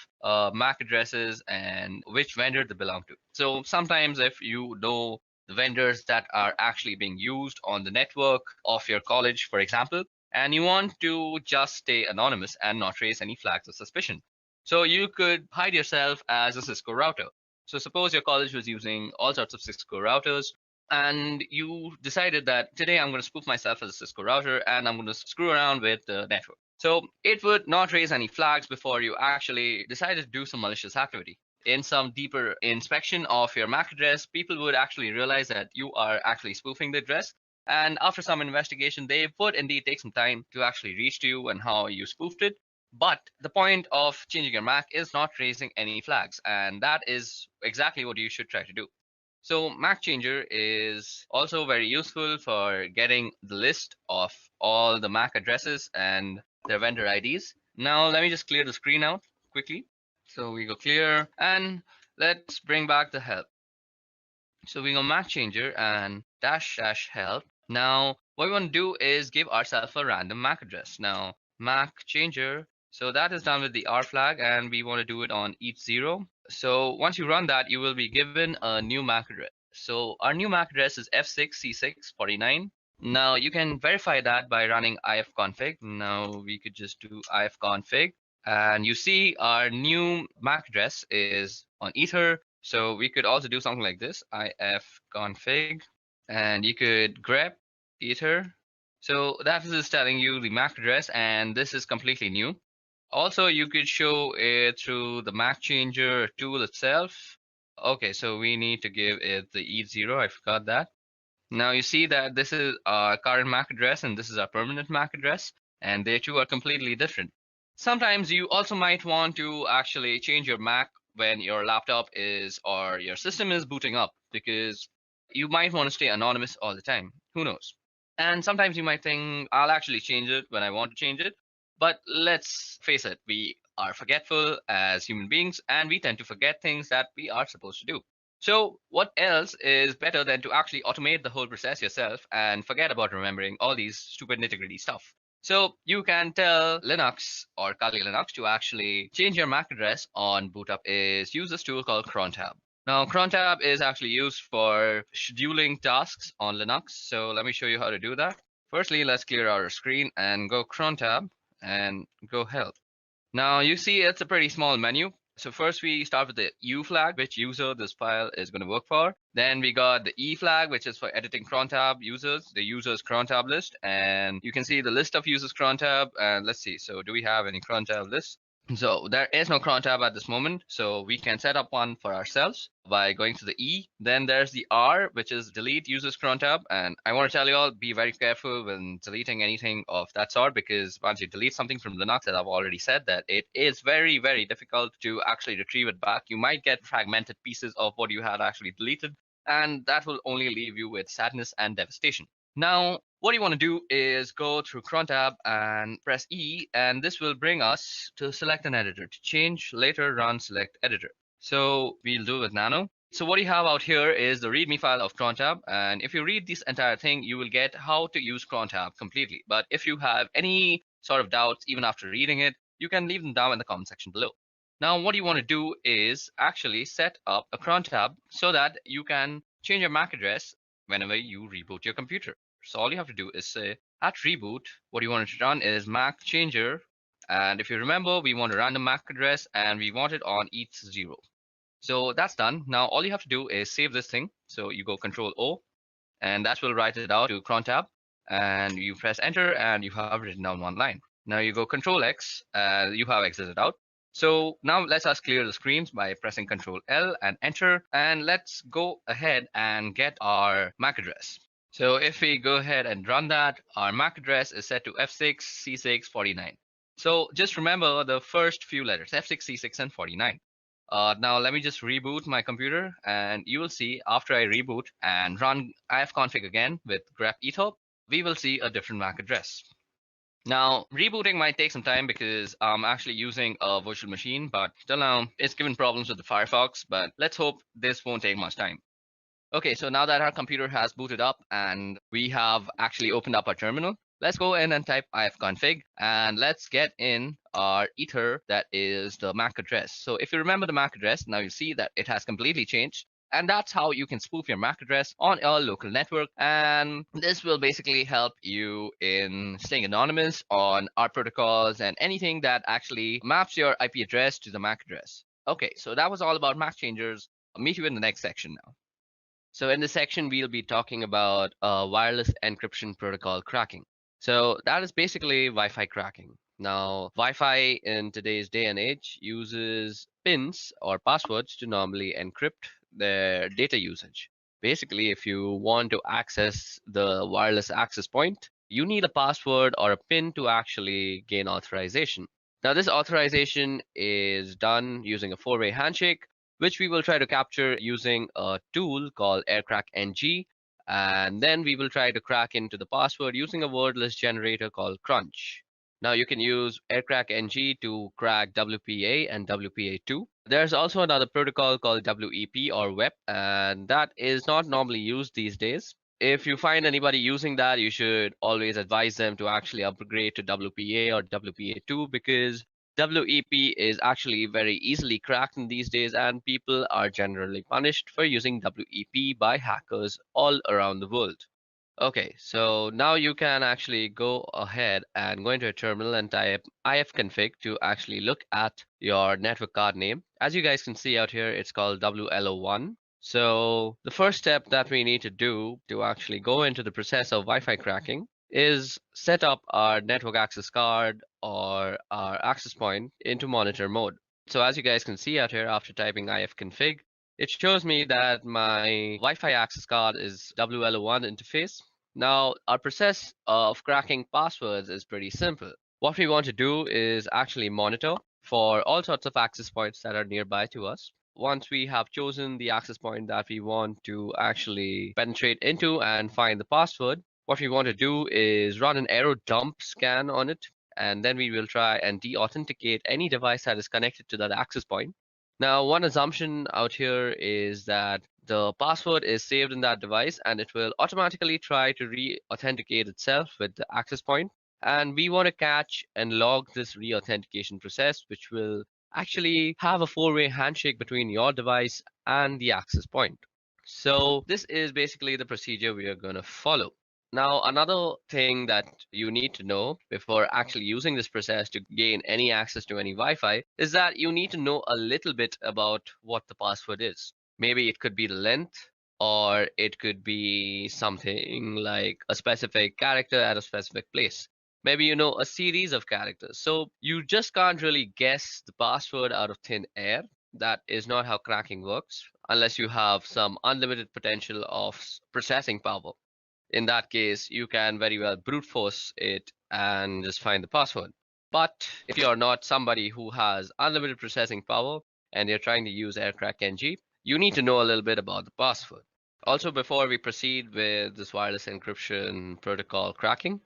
MAC addresses and which vendor they belong to. So sometimes if you know the vendors that are actually being used on the network of your college, for example, and you want to just stay anonymous and not raise any flags of suspicion, so you could hide yourself as a Cisco router. So suppose your college was using all sorts of Cisco routers, and you decided that today I'm going to spoof myself as a Cisco router and I'm going to screw around with the network. So it would not raise any flags before you actually decided to do some malicious activity. In some deeper inspection of your MAC address, people would actually realize that you are actually spoofing the address. And after some investigation, they would indeed take some time to actually reach to you and how you spoofed it. But the point of changing your MAC is not raising any flags. And that is exactly what you should try to do. So Macchanger is also very useful for getting the list of all the MAC addresses and their vendor IDs. Now let me just clear the screen out quickly. So we go clear, and let's bring back the help. So we go Macchanger and --help. Now what we want to do is give ourselves a random MAC address. Now Macchanger, so that is done with the R flag, and we want to do it on each 0. So once you run that, you will be given a new MAC address. So our new MAC address is F6C649. Now you can verify that by running ifconfig. Now we could just do ifconfig, and you see our new MAC address is on Ether. So we could also do something like this, ifconfig, and you could grep Ether. So that is telling you the MAC address, and this is completely new. Also, you could show it through the Macchanger tool itself. Okay, so we need to give it the /E0. I forgot that. Now you see that this is our current MAC address and this is our permanent MAC address, and they two are completely different. Sometimes you also might want to actually change your MAC when your laptop is or your system is booting up, because you might want to stay anonymous all the time. Who knows? And sometimes you might think, I'll actually change it when I want to change it. But let's face it, we are forgetful as human beings, and we tend to forget things that we are supposed to do. So what else is better than to actually automate the whole process yourself and forget about remembering all these stupid nitty-gritty stuff? So you can tell Linux or Kali Linux to actually change your MAC address on boot up is use this tool called cron tab. Now, cron tab is actually used for scheduling tasks on Linux. So let me show you how to do that. Firstly, let's clear our screen and go cron tab and go help. Now you see it's a pretty small menu. So first we start with the U flag, which user this file is going to work for. Then we got the E flag, which is for editing cron tab users, the users cron tab list. And you can see the list of users cron tab. And let's see, so do we have any cron tab lists? So there is no cron tab at this moment, so we can set up one for ourselves by going to the E. Then there's the R, which is delete users cron tab. And I want to tell you all, be very careful when deleting anything of that sort, because once you delete something from Linux, as I've already said, that it is very, very difficult to actually retrieve it back. You might get fragmented pieces of what you had actually deleted, and that will only leave you with sadness and devastation. Now, what you want to do is go through cron tab and press E, and this will bring us to select an editor. To change, later run select editor. So we'll do with nano. So what you have out here is the readme file of cron tab, and if you read this entire thing, you will get how to use cron tab completely. But if you have any sort of doubts even after reading it, you can leave them down in the comment section below. Now, what you want to do is actually set up a cron tab so that you can change your MAC address whenever you reboot your computer. So all you have to do is say at reboot, what you want to run is Macchanger. And if you remember, we want a random MAC address and we want it on /0. So that's done. Now all you have to do is save this thing. So you go Control O, and that will write it out to cron tab. And you press enter and you have written down one line. Now you go Control X, you have exited out. So now let's us clear the screens by pressing Control L and enter. And let's go ahead and get our MAC address. So if we go ahead and run that, our MAC address is set to F6C649. So just remember the first few letters, F6, C6, and 49. Now let me just reboot my computer, and you will see after I reboot and run ifconfig again with grep ethop, we will see a different MAC address. Now, rebooting might take some time because I'm actually using a virtual machine, but till now it's given problems with the Firefox, but let's hope this won't take much time. Okay, so now that our computer has booted up and we have actually opened up our terminal, let's go in and type ifconfig and let's get in our ether, that is the MAC address. So if you remember the MAC address, now you see that it has completely changed. And that's how you can spoof your MAC address on your local network. And this will basically help you in staying anonymous on our protocols and anything that actually maps your IP address to the MAC address. Okay, so that was all about Maccangers. I'll meet you in the next section now. So in this section, we'll be talking about wireless encryption protocol cracking. So that is basically Wi-Fi cracking. Now, Wi-Fi in today's day and age uses pins or passwords to normally encrypt their data usage. Basically, if you want to access the wireless access point, you need a password or a pin to actually gain authorization. Now, this authorization is done using a four-way handshake, which we will try to capture using a tool called aircrackng. And then we will try to crack into the password using a wordless generator called crunch. Now you can use aircrackng to crack WPA and WPA2. There's also another protocol called WEP or WEP, and that is not normally used these days. If you find anybody using that, you should always advise them to actually upgrade to WPA or WPA2, because WEP is actually very easily cracked in these days, and people are generally punished for using WEP by hackers all around the world. Okay, so now you can actually go ahead and go into a terminal and type ifconfig to actually look at your network card name. As you guys can see out here, it's called WLO1. So the first step that we need to do to actually go into the process of Wi-Fi cracking is set up our network access card or our access point into monitor mode. So as you guys can see out here, after typing ifconfig, it shows me that my Wi-Fi access card is WLO1 interface. Now, our process of cracking passwords is pretty simple. What we want to do is actually monitor for all sorts of access points that are nearby to us. Once we have chosen the access point that we want to actually penetrate into and find the password, what we want to do is run an arrow dump scan on it, and then we will try and de-authenticate any device that is connected to that access point. Now, one assumption out here is that the password is saved in that device and it will automatically try to re-authenticate itself with the access point. And we want to catch and log this re-authentication process, which will actually have a four-way handshake between your device and the access point. So this is basically the procedure we are going to follow. Now, another thing that you need to know before actually using this process to gain any access to any Wi-Fi is that you need to know a little bit about what the password is. Maybe it could be the length, or it could be something like a specific character at a specific place. Maybe you know a series of characters. So you just can't really guess the password out of thin air. That is not how cracking works, unless you have some unlimited potential of processing power. In that case, you can very well brute force it and just find the password. But if you're not somebody who has unlimited processing power and you're trying to use 𝐴𝐵𝐸𝐾, you need to know a little bit about the password. Also, before we proceed with this wireless encryption protocol cracking,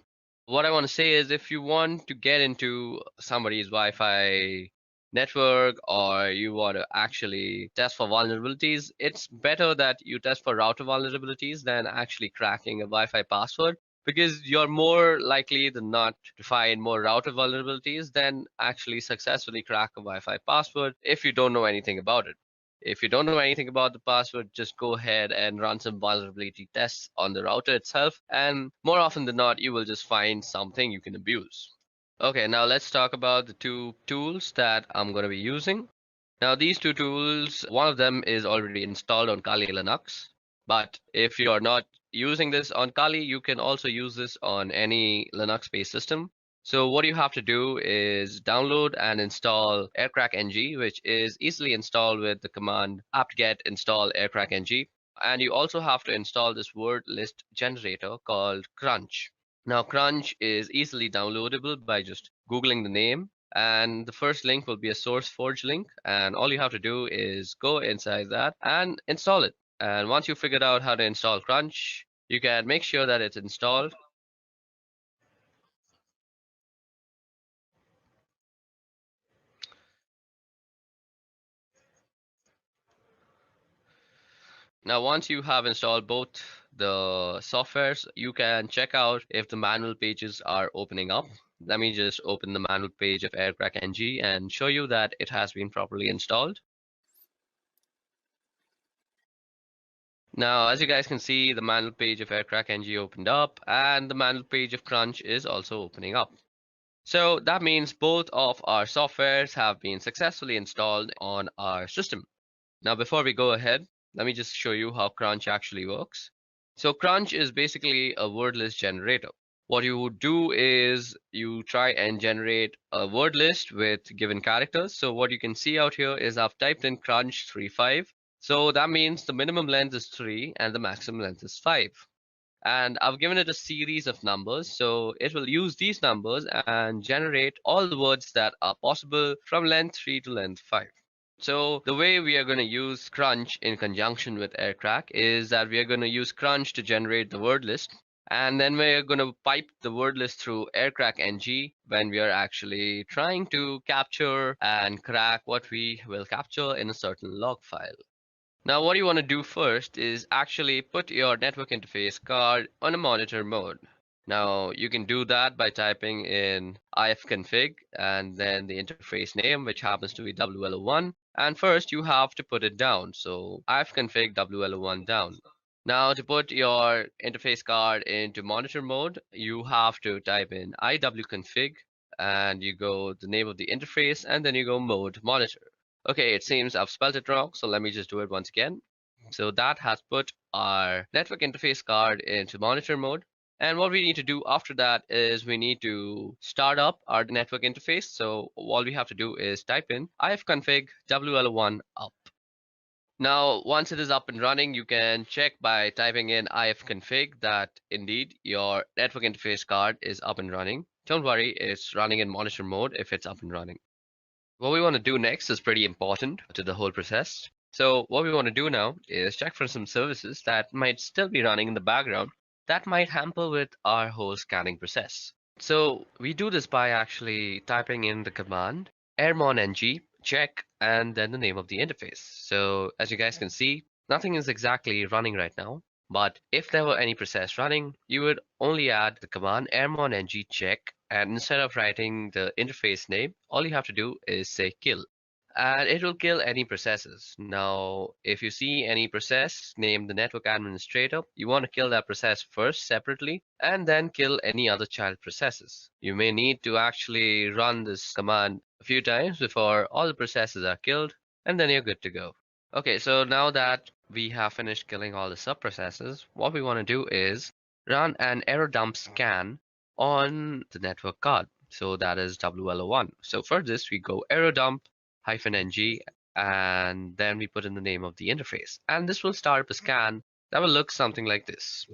what I want to say is if you want to get into somebody's Wi-Fi network, or you want to actually test for vulnerabilities, it's better that you test for router vulnerabilities than actually cracking a Wi-Fi password, because you're more likely than not to find more router vulnerabilities than actually successfully crack a Wi-Fi password if you don't know anything about it. If you don't know anything about the password, just go ahead and run some vulnerability tests on the router itself, and more often than not, you will just find something you can abuse. Okay, now let's talk about the two tools that I'm going to be using. Now, these two tools, one of them is already installed on Kali Linux, but if you're not using this on Kali, you can also use this on any Linux-based system. So what you have to do is download and install 𝐴𝐵𝐸𝐾, which is easily installed with the command apt-get install 𝐴𝐵𝐸𝐾. And you also have to install this word list generator called 𝐶runch. Now, 𝐶runch is easily downloadable by just Googling the name, and the first link will be a SourceForge link, and all you have to do is go inside that and install it. And once you figured out how to install 𝐶runch, you can make sure that it's installed. Now, once you have installed both the softwares, you can check out if the manual pages are opening up. Let me just open the manual page of 𝐴𝐵𝐸𝐾 and show you that it has been properly installed. Now, as you guys can see, the manual page of 𝐴𝐵𝐸𝐾 opened up, and the manual page of 𝐶runch is also opening up. So that means both of our softwares have been successfully installed on our system. Now, before we go ahead, let me just show you how 𝐶runch actually works. So 𝐶runch is basically a word list generator. What you would do is you try and generate a word list with given characters. So what you can see out here is I've typed in 𝐶runch 35. So that means the minimum length is 3 and the maximum length is 5. And I've given it a series of numbers, so it will use these numbers and generate all the words that are possible from length 3 to length 5. So the way we are going to use 𝐶runch in conjunction with 𝐴𝐵𝐸𝐾 is that we are going to use 𝐶runch to generate the word list, and then we're going to pipe the word list through 𝐴𝐵𝐸𝐾 when we are actually trying to capture and crack what we will capture in a certain log file. Now, what you want to do first is actually put your network interface card on a monitor mode. Now, you can do that by typing in ifconfig and then the interface name, which happens to be WLO1. And first, you have to put it down. So ifconfig WLO1 down. Now, to put your interface card into monitor mode, you have to type in iwconfig and you go the name of the interface and then you go mode monitor. Okay, it seems I've spelled it wrong, so let me just do it once again. So that has put our network interface card into monitor mode. And what we need to do after that is we need to start up our network interface. So all we have to do is type in ifconfig WL1 up. Now, once it is up and running, you can check by typing in ifconfig that indeed your network interface card is up and running. Don't worry, it's running in monitor mode if it's up and running. What we want to do next is pretty important to the whole process. So what we want to do now is check for some services that might still be running in the background that might hamper with our whole scanning process. So we do this by actually typing in the command ermon-ng check and then the name of the interface. So as you guys can see, nothing is exactly running right now. But if there were any process running, you would only add the command ermon-ng check, and instead of writing the interface name, all you have to do is say kill. and it will kill any processes. Now, if you see any process named the network administrator, you want to kill that process first separately and then kill any other child processes. You may need to actually run this command a few times before all the processes are killed, and then you're good to go. Okay, so now that we have finished killing all the sub-processes, what we want to do is run an error dump scan on the network card. So that is WLO1. So for this, we go error dump -ng, and then we put in the name of the interface. And this will start up a scan that will look something like this.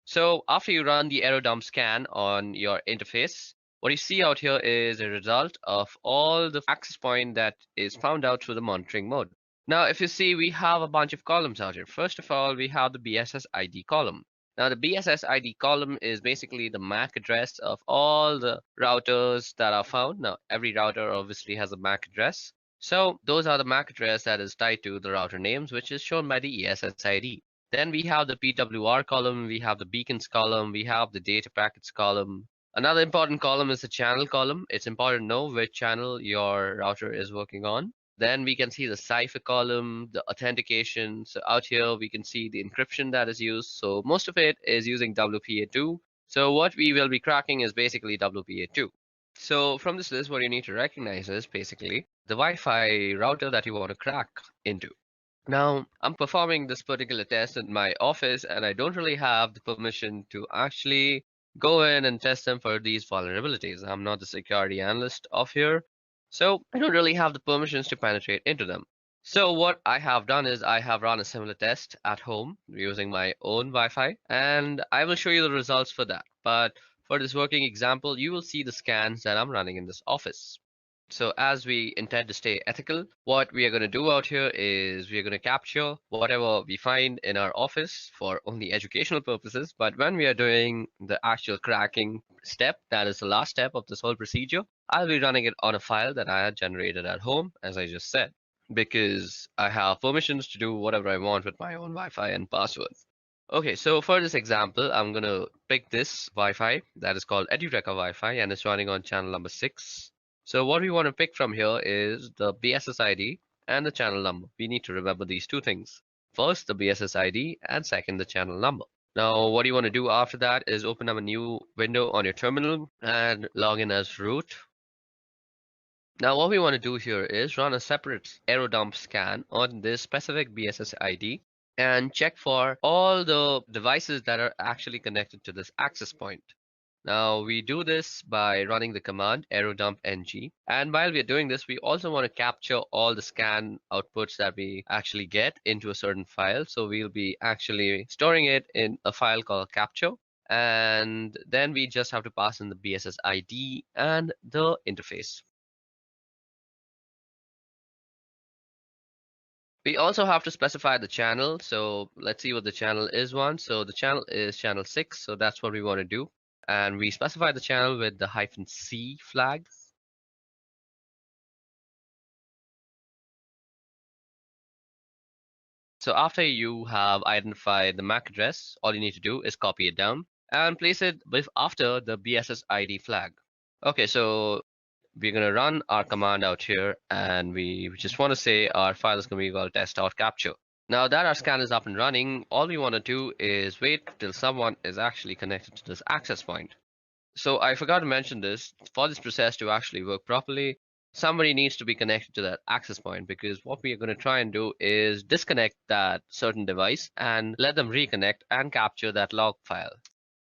So after you run the error dump scan on your interface, what you see out here is a result of all the access point that is found out through the monitoring mode. Now, if you see, we have a bunch of columns out here. First of all, we have the BSS ID column. Now, the BSS ID column is basically the MAC address of all the routers that are found. Now, every router obviously has a MAC address. So those are the MAC address that is tied to the router names, which is shown by the ESS ID. Then we have the PWR column, we have the beacons column, we have the data packets column. Another important column is the channel column. It's important to know which channel your router is working on. Then we can see the cipher column, the authentication. So out here we can see the encryption that is used. So most of it is using WPA2. So what we will be cracking is basically WPA2. So from this list, what you need to recognize is basically the Wi-Fi router that you want to crack into. Now, I'm performing this particular test in my office, and I don't really have the permission to actually go in and test them for these vulnerabilities. I'm not the security analyst of here, so I don't really have the permissions to penetrate into them. So what I have done is I have run a similar test at home using my own Wi-Fi, and I will show you the results for that. But for this working example, you will see the scans that I'm running in this office. So as we intend to stay ethical, what we are going to do out here is we are going to capture whatever we find in our office for only educational purposes. But when we are doing the actual cracking step, that is the last step of this whole procedure, I'll be running it on a file that I had generated at home, as I just said, because I have permissions to do whatever I want with my own Wi-Fi and passwords. Okay, so for this example, I'm going to pick this Wi-Fi that is called Edureka Wi-Fi, and it's running on channel number 6. So what we want to pick from here is the BSS ID and the channel number. We need to remember these two things. First, the BSS ID, and second, the channel number. Now, what you want to do after that is open up a new window on your terminal and log in as root. Now, what we want to do here is run a separate error dump scan on this specific BSS ID and check for all the devices that are actually connected to this access point. Now we do this by running the command error dump ng, and while we are doing this, we also want to capture all the scan outputs that we actually get into a certain file. So we'll be actually storing it in a file called capture, and then we just have to pass in the BSS ID and the interface. We also have to specify the channel. So let's see what the channel is one. So the channel is channel 6. So that's what we want to do. And we specify the channel with the -c flag. So after you have identified the MAC address, all you need to do is copy it down and place it after the BSS ID flag. Okay, so we're going to run our command out here, and we just want to say our file is going to be called test.capture. Now that our scan is up and running, all we want to do is wait till someone is actually connected to this access point. So I forgot to mention this. For this process to actually work properly, somebody needs to be connected to that access point, because what we are going to try and do is disconnect that certain device and let them reconnect and capture that log file.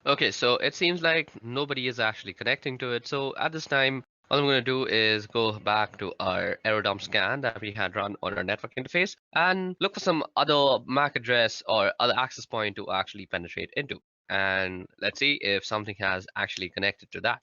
Okay, so it seems like nobody is actually connecting to it. So at this time, all I'm going to do is go back to our error dump scan that we had run on our network interface and look for some other MAC address or other access point to actually penetrate into. And let's see if something has actually connected to that.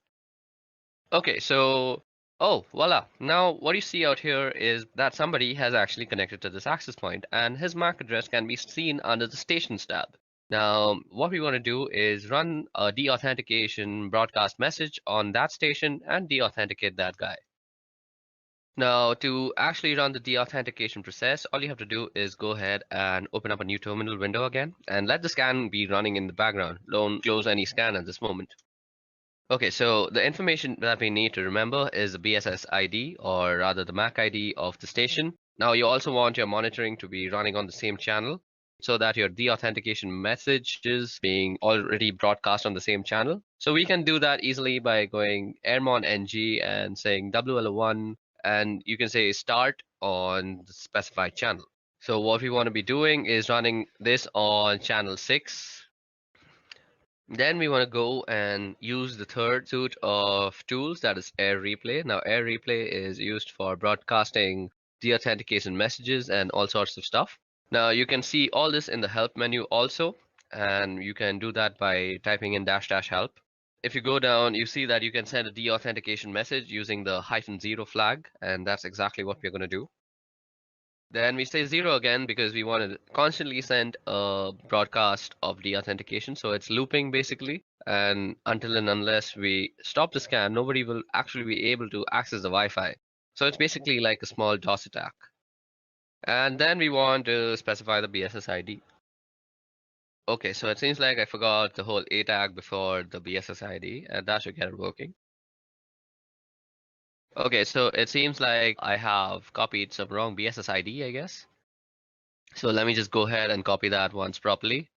Okay, so, oh, voila. Now what you see out here is that somebody has actually connected to this access point, and his MAC address can be seen under the stations tab. Now, what we want to do is run a deauthentication broadcast message on that station and deauthenticate that guy. Now, to actually run the deauthentication process, all you have to do is go ahead and open up a new terminal window again and let the scan be running in the background. Don't close any scan at this moment. Okay, so the information that we need to remember is the BSS ID, or rather the MAC ID of the station. Now you also want your monitoring to be running on the same channel so that your deauthentication message is being already broadcast on the same channel. So we can do that easily by going airmon ng and saying WLO1, and you can say start on the specified channel. So what we want to be doing is running this on channel 6. Then we want to go and use the third suite of tools, that is Air Replay. Now, Air Replay is used for broadcasting deauthentication messages and all sorts of stuff. Now, you can see all this in the help menu also, and you can do that by typing in --help. If you go down, you see that you can send a deauthentication message using the -0 flag, and that's exactly what we're going to do. Then we say 0 again because we want to constantly send a broadcast of deauthentication. So it's looping basically. And until and unless we stop the scan, nobody will actually be able to access the Wi-Fi. So it's basically like a small DOS attack. And then we want to specify the BSS ID. Okay, so it seems like I forgot the whole A tag before the BSS ID, and that should get it working. Okay, so it seems like I have copied some wrong BSS ID, I guess. So let me just go ahead and copy that once properly.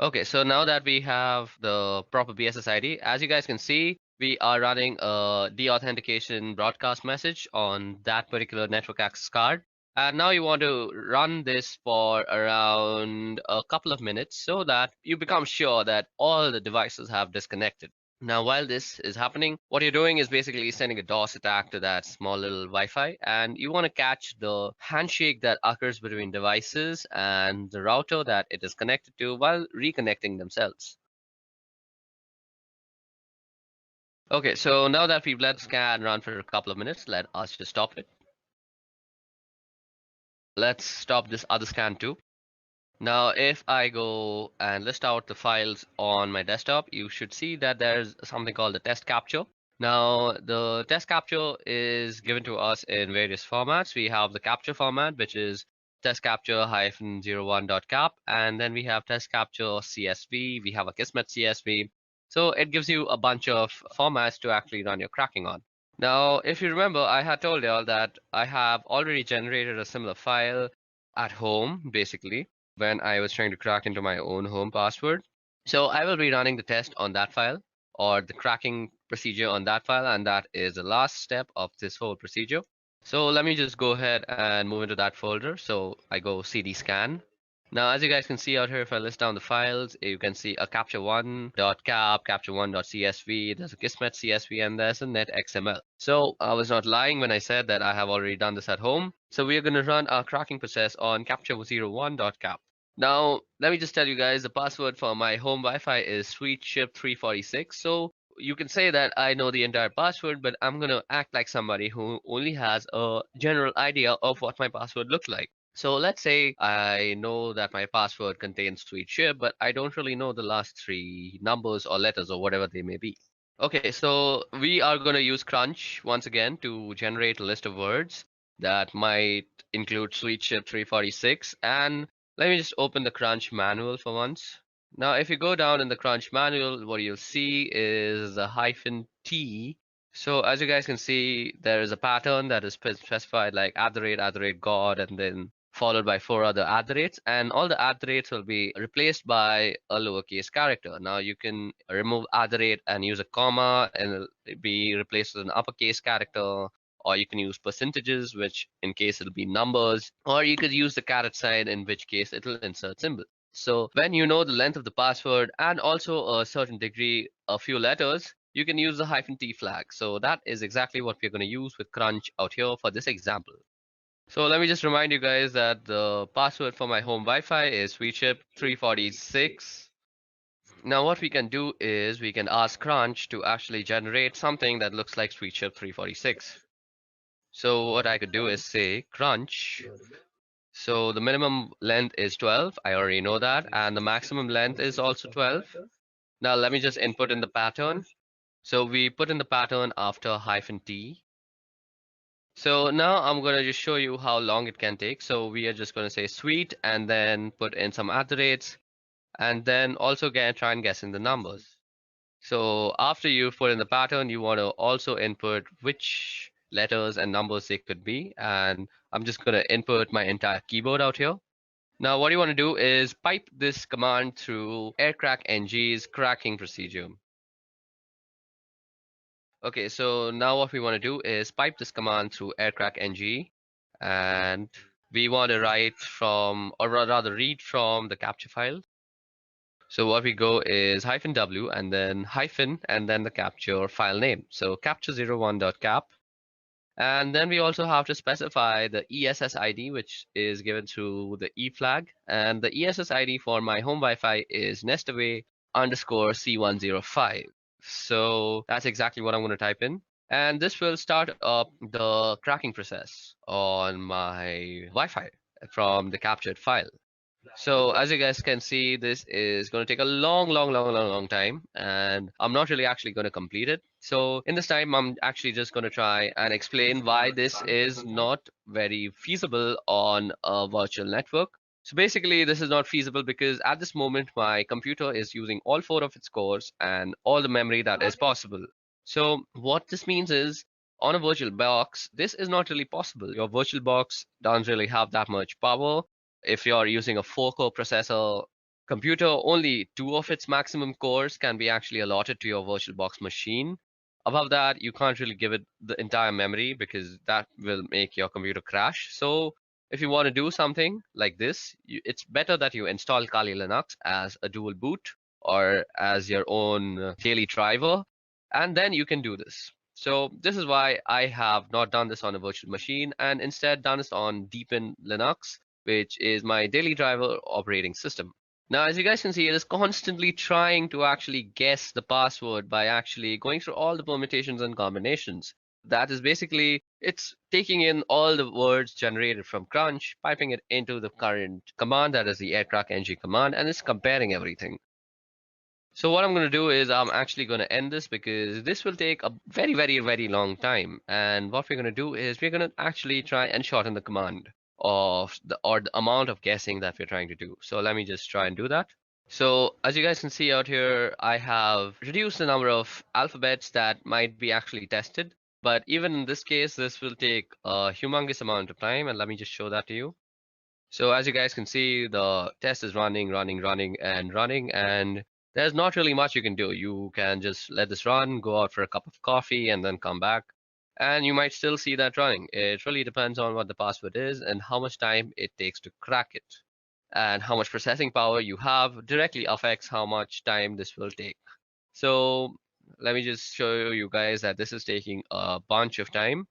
Okay, so now that we have the proper BSS ID, as you guys can see, we are running a deauthentication broadcast message on that particular network access card. And now you want to run this for around a couple of minutes so that you become sure that all the devices have disconnected. Now, while this is happening, what you're doing is basically sending a DOS attack to that small little Wi-Fi, and you want to catch the handshake that occurs between devices and the router that it is connected to while reconnecting themselves. Okay, so now that we've let the scan run for a couple of minutes, let us just stop it. Let's stop this other scan too. Now, if I go and list out the files on my desktop, you should see that there's something called the test capture. Now, the test capture is given to us in various formats. We have the capture format, which is test capture -01.cap, and then we have test capture CSV. We have a Kismet CSV. So it gives you a bunch of formats to actually run your cracking on. Now, if you remember, I had told y'all that I have already generated a similar file at home, basically, when I was trying to crack into my own home password. So I will be running the test on that file, or the cracking procedure on that file, and that is the last step of this whole procedure. So let me just go ahead and move into that folder. So I go cd scan. Now, as you guys can see out here, if I list down the files, you can see a capture1.cap, capture1.csv, there's a Kismet CSV, and there's a netxml. So I was not lying when I said that I have already done this at home. So we are going to run our cracking process on capture01.cap. Now, let me just tell you guys, the password for my home Wi-Fi is sweetship346. So you can say that I know the entire password, but I'm going to act like somebody who only has a general idea of what my password looks like. So let's say I know that my password contains sweetship, but I don't really know the last 3 numbers or letters or whatever they may be. Okay, so we are going to use Crunch once again to generate a list of words that might include sweetship346. And let me just open the Crunch manual for once. Now, if you go down in the Crunch manual, what you'll see is the -T. So as you guys can see, there is a pattern that is specified like @God, and then followed by 4 other @, and all the @ will be replaced by a lowercase character. Now you can remove @ and use a comma, and it'll be replaced with an uppercase character, or you can use percentages, which in case it'll be numbers, or you could use the caret sign, in which case it'll insert symbol. So when you know the length of the password and also a certain degree, a few letters, you can use the -T flag. So that is exactly what we're going to use with Crunch out here for this example. So let me just remind you guys that the password for my home Wi-Fi is sweetship346. Now what we can do is we can ask Crunch to actually generate something that looks like sweetship346. So what I could do is say Crunch. So the minimum length is 12. I already know that. And the maximum length is also 12. Now let me just input in the pattern. So we put in the pattern after -T. So now I'm going to just show you how long it can take. So we are just going to say sweet and then put in some @, and then also try and guess in the numbers. So after you put in the pattern, you want to also input which letters and numbers they could be. And I'm just going to input my entire keyboard out here. Now what you want to do is pipe this command through 𝐴𝐴RCRACK-NG's cracking procedure. Okay, so now what we want to do is pipe this command through 𝐴𝐴RCRACK-NG, and we want to write from, or rather read from the capture file. So what we go is -w and then hyphen and then the capture file name. So capture01.cap. And then we also have to specify the ESS ID, which is given through the E flag. And the ESS ID for my home Wi-Fi is nestaway_C105. So that's exactly what I'm going to type in. And this will start up the cracking process on my Wi-Fi from the captured file. So as you guys can see, this is going to take a long time, and I'm not really actually going to complete it. So in this time, I'm actually just going to try and explain why this is not very feasible on a virtual network. So basically, this is not feasible because at this moment, my computer is using all 4 of its cores and all the memory that is possible. So what this means is, on a virtual box, this is not really possible. Your virtual box doesn't really have that much power. If you're using a 4-core processor computer, only 2 of its maximum cores can be actually allotted to your VirtualBox machine. Above that, you can't really give it the entire memory because that will make your computer crash. So if you want to do something like this, it's better that you install Kali Linux as a dual boot or as your own daily driver, and then you can do this. So this is why I have not done this on a virtual machine and instead done this on Deepin Linux, which is my daily driver operating system. Now, as you guys can see, it is constantly trying to actually guess the password by actually going through all the permutations and combinations. That is basically, it's taking in all the words generated from Crunch, piping it into the current command, that is the @ng command, and it's comparing everything. So what I'm going to do is I'm actually going to end this because this will take a very long time. And what we're going to do is we're going to actually try and shorten the command of the amount of guessing that we're trying to do. So let me just try and do that. So as you guys can see out here, I have reduced the number of alphabets that might be actually tested. But even in this case, this will take a humongous amount of time. And let me just show that to you. So as you guys can see, the test is running, and there's not really much you can do. You can just let this run, go out for a cup of coffee, and then come back. And you might still see that running. It really depends on what the password is and how much time it takes to crack it. And how much processing power you have directly affects how much time this will take. So let me just show you guys that this is taking a bunch of time.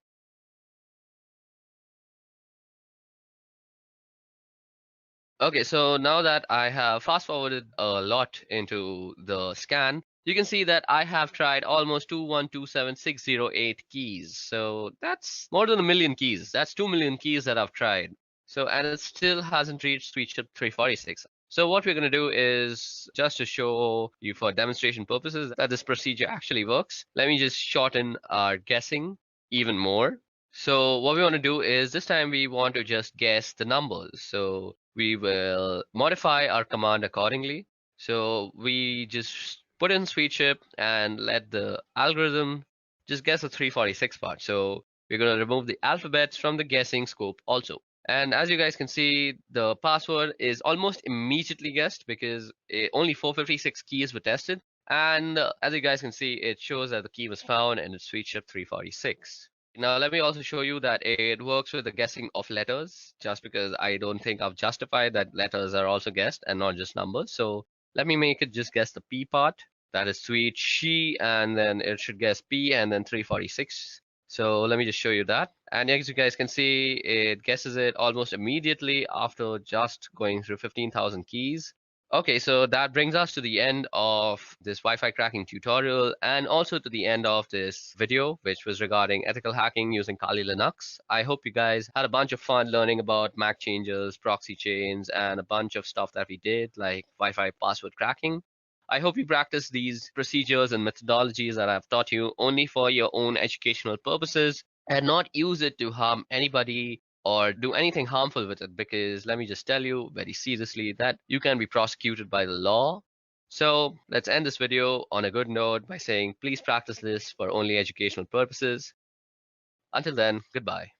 Okay, so now that I have fast forwarded a lot into the scan, you can see that I have tried almost 2127608 keys. So that's more than 1,000,000 keys. That's 2,000,000 keys that I've tried. So, and it still hasn't reached SweetShip 346. So what we're going to do is, just to show you for demonstration purposes that this procedure actually works, let me just shorten our guessing even more. So what we want to do is this time we want to just guess the numbers. So we will modify our command accordingly. So we just put in SweetShip and let the algorithm just guess the 346 part. So we're going to remove the alphabets from the guessing scope also. And as you guys can see, the password is almost immediately guessed because only 456 keys were tested. And as you guys can see, it shows that the key was found and it's SweetShip 346. Now, let me also show you that it works with the guessing of letters, just because I don't think I've justified that letters are also guessed and not just numbers. So let me make it just guess the P part. That is sweet she, and then it should guess P and then 346. So let me just show you that. And as you guys can see, it guesses it almost immediately after just going through 15,000 keys. Okay, so that brings us to the end of this Wi-Fi cracking tutorial and also to the end of this video, which was regarding ethical hacking using Kali Linux. I hope you guys had a bunch of fun learning about Maccangers, proxy chains, and a bunch of stuff that we did, like Wi-Fi password cracking. I hope you practice these procedures and methodologies that I've taught you only for your own educational purposes and not use it to harm anybody or do anything harmful with it, because let me just tell you very seriously that you can be prosecuted by the law. So let's end this video on a good note by saying please practice this for only educational purposes. Until then, goodbye.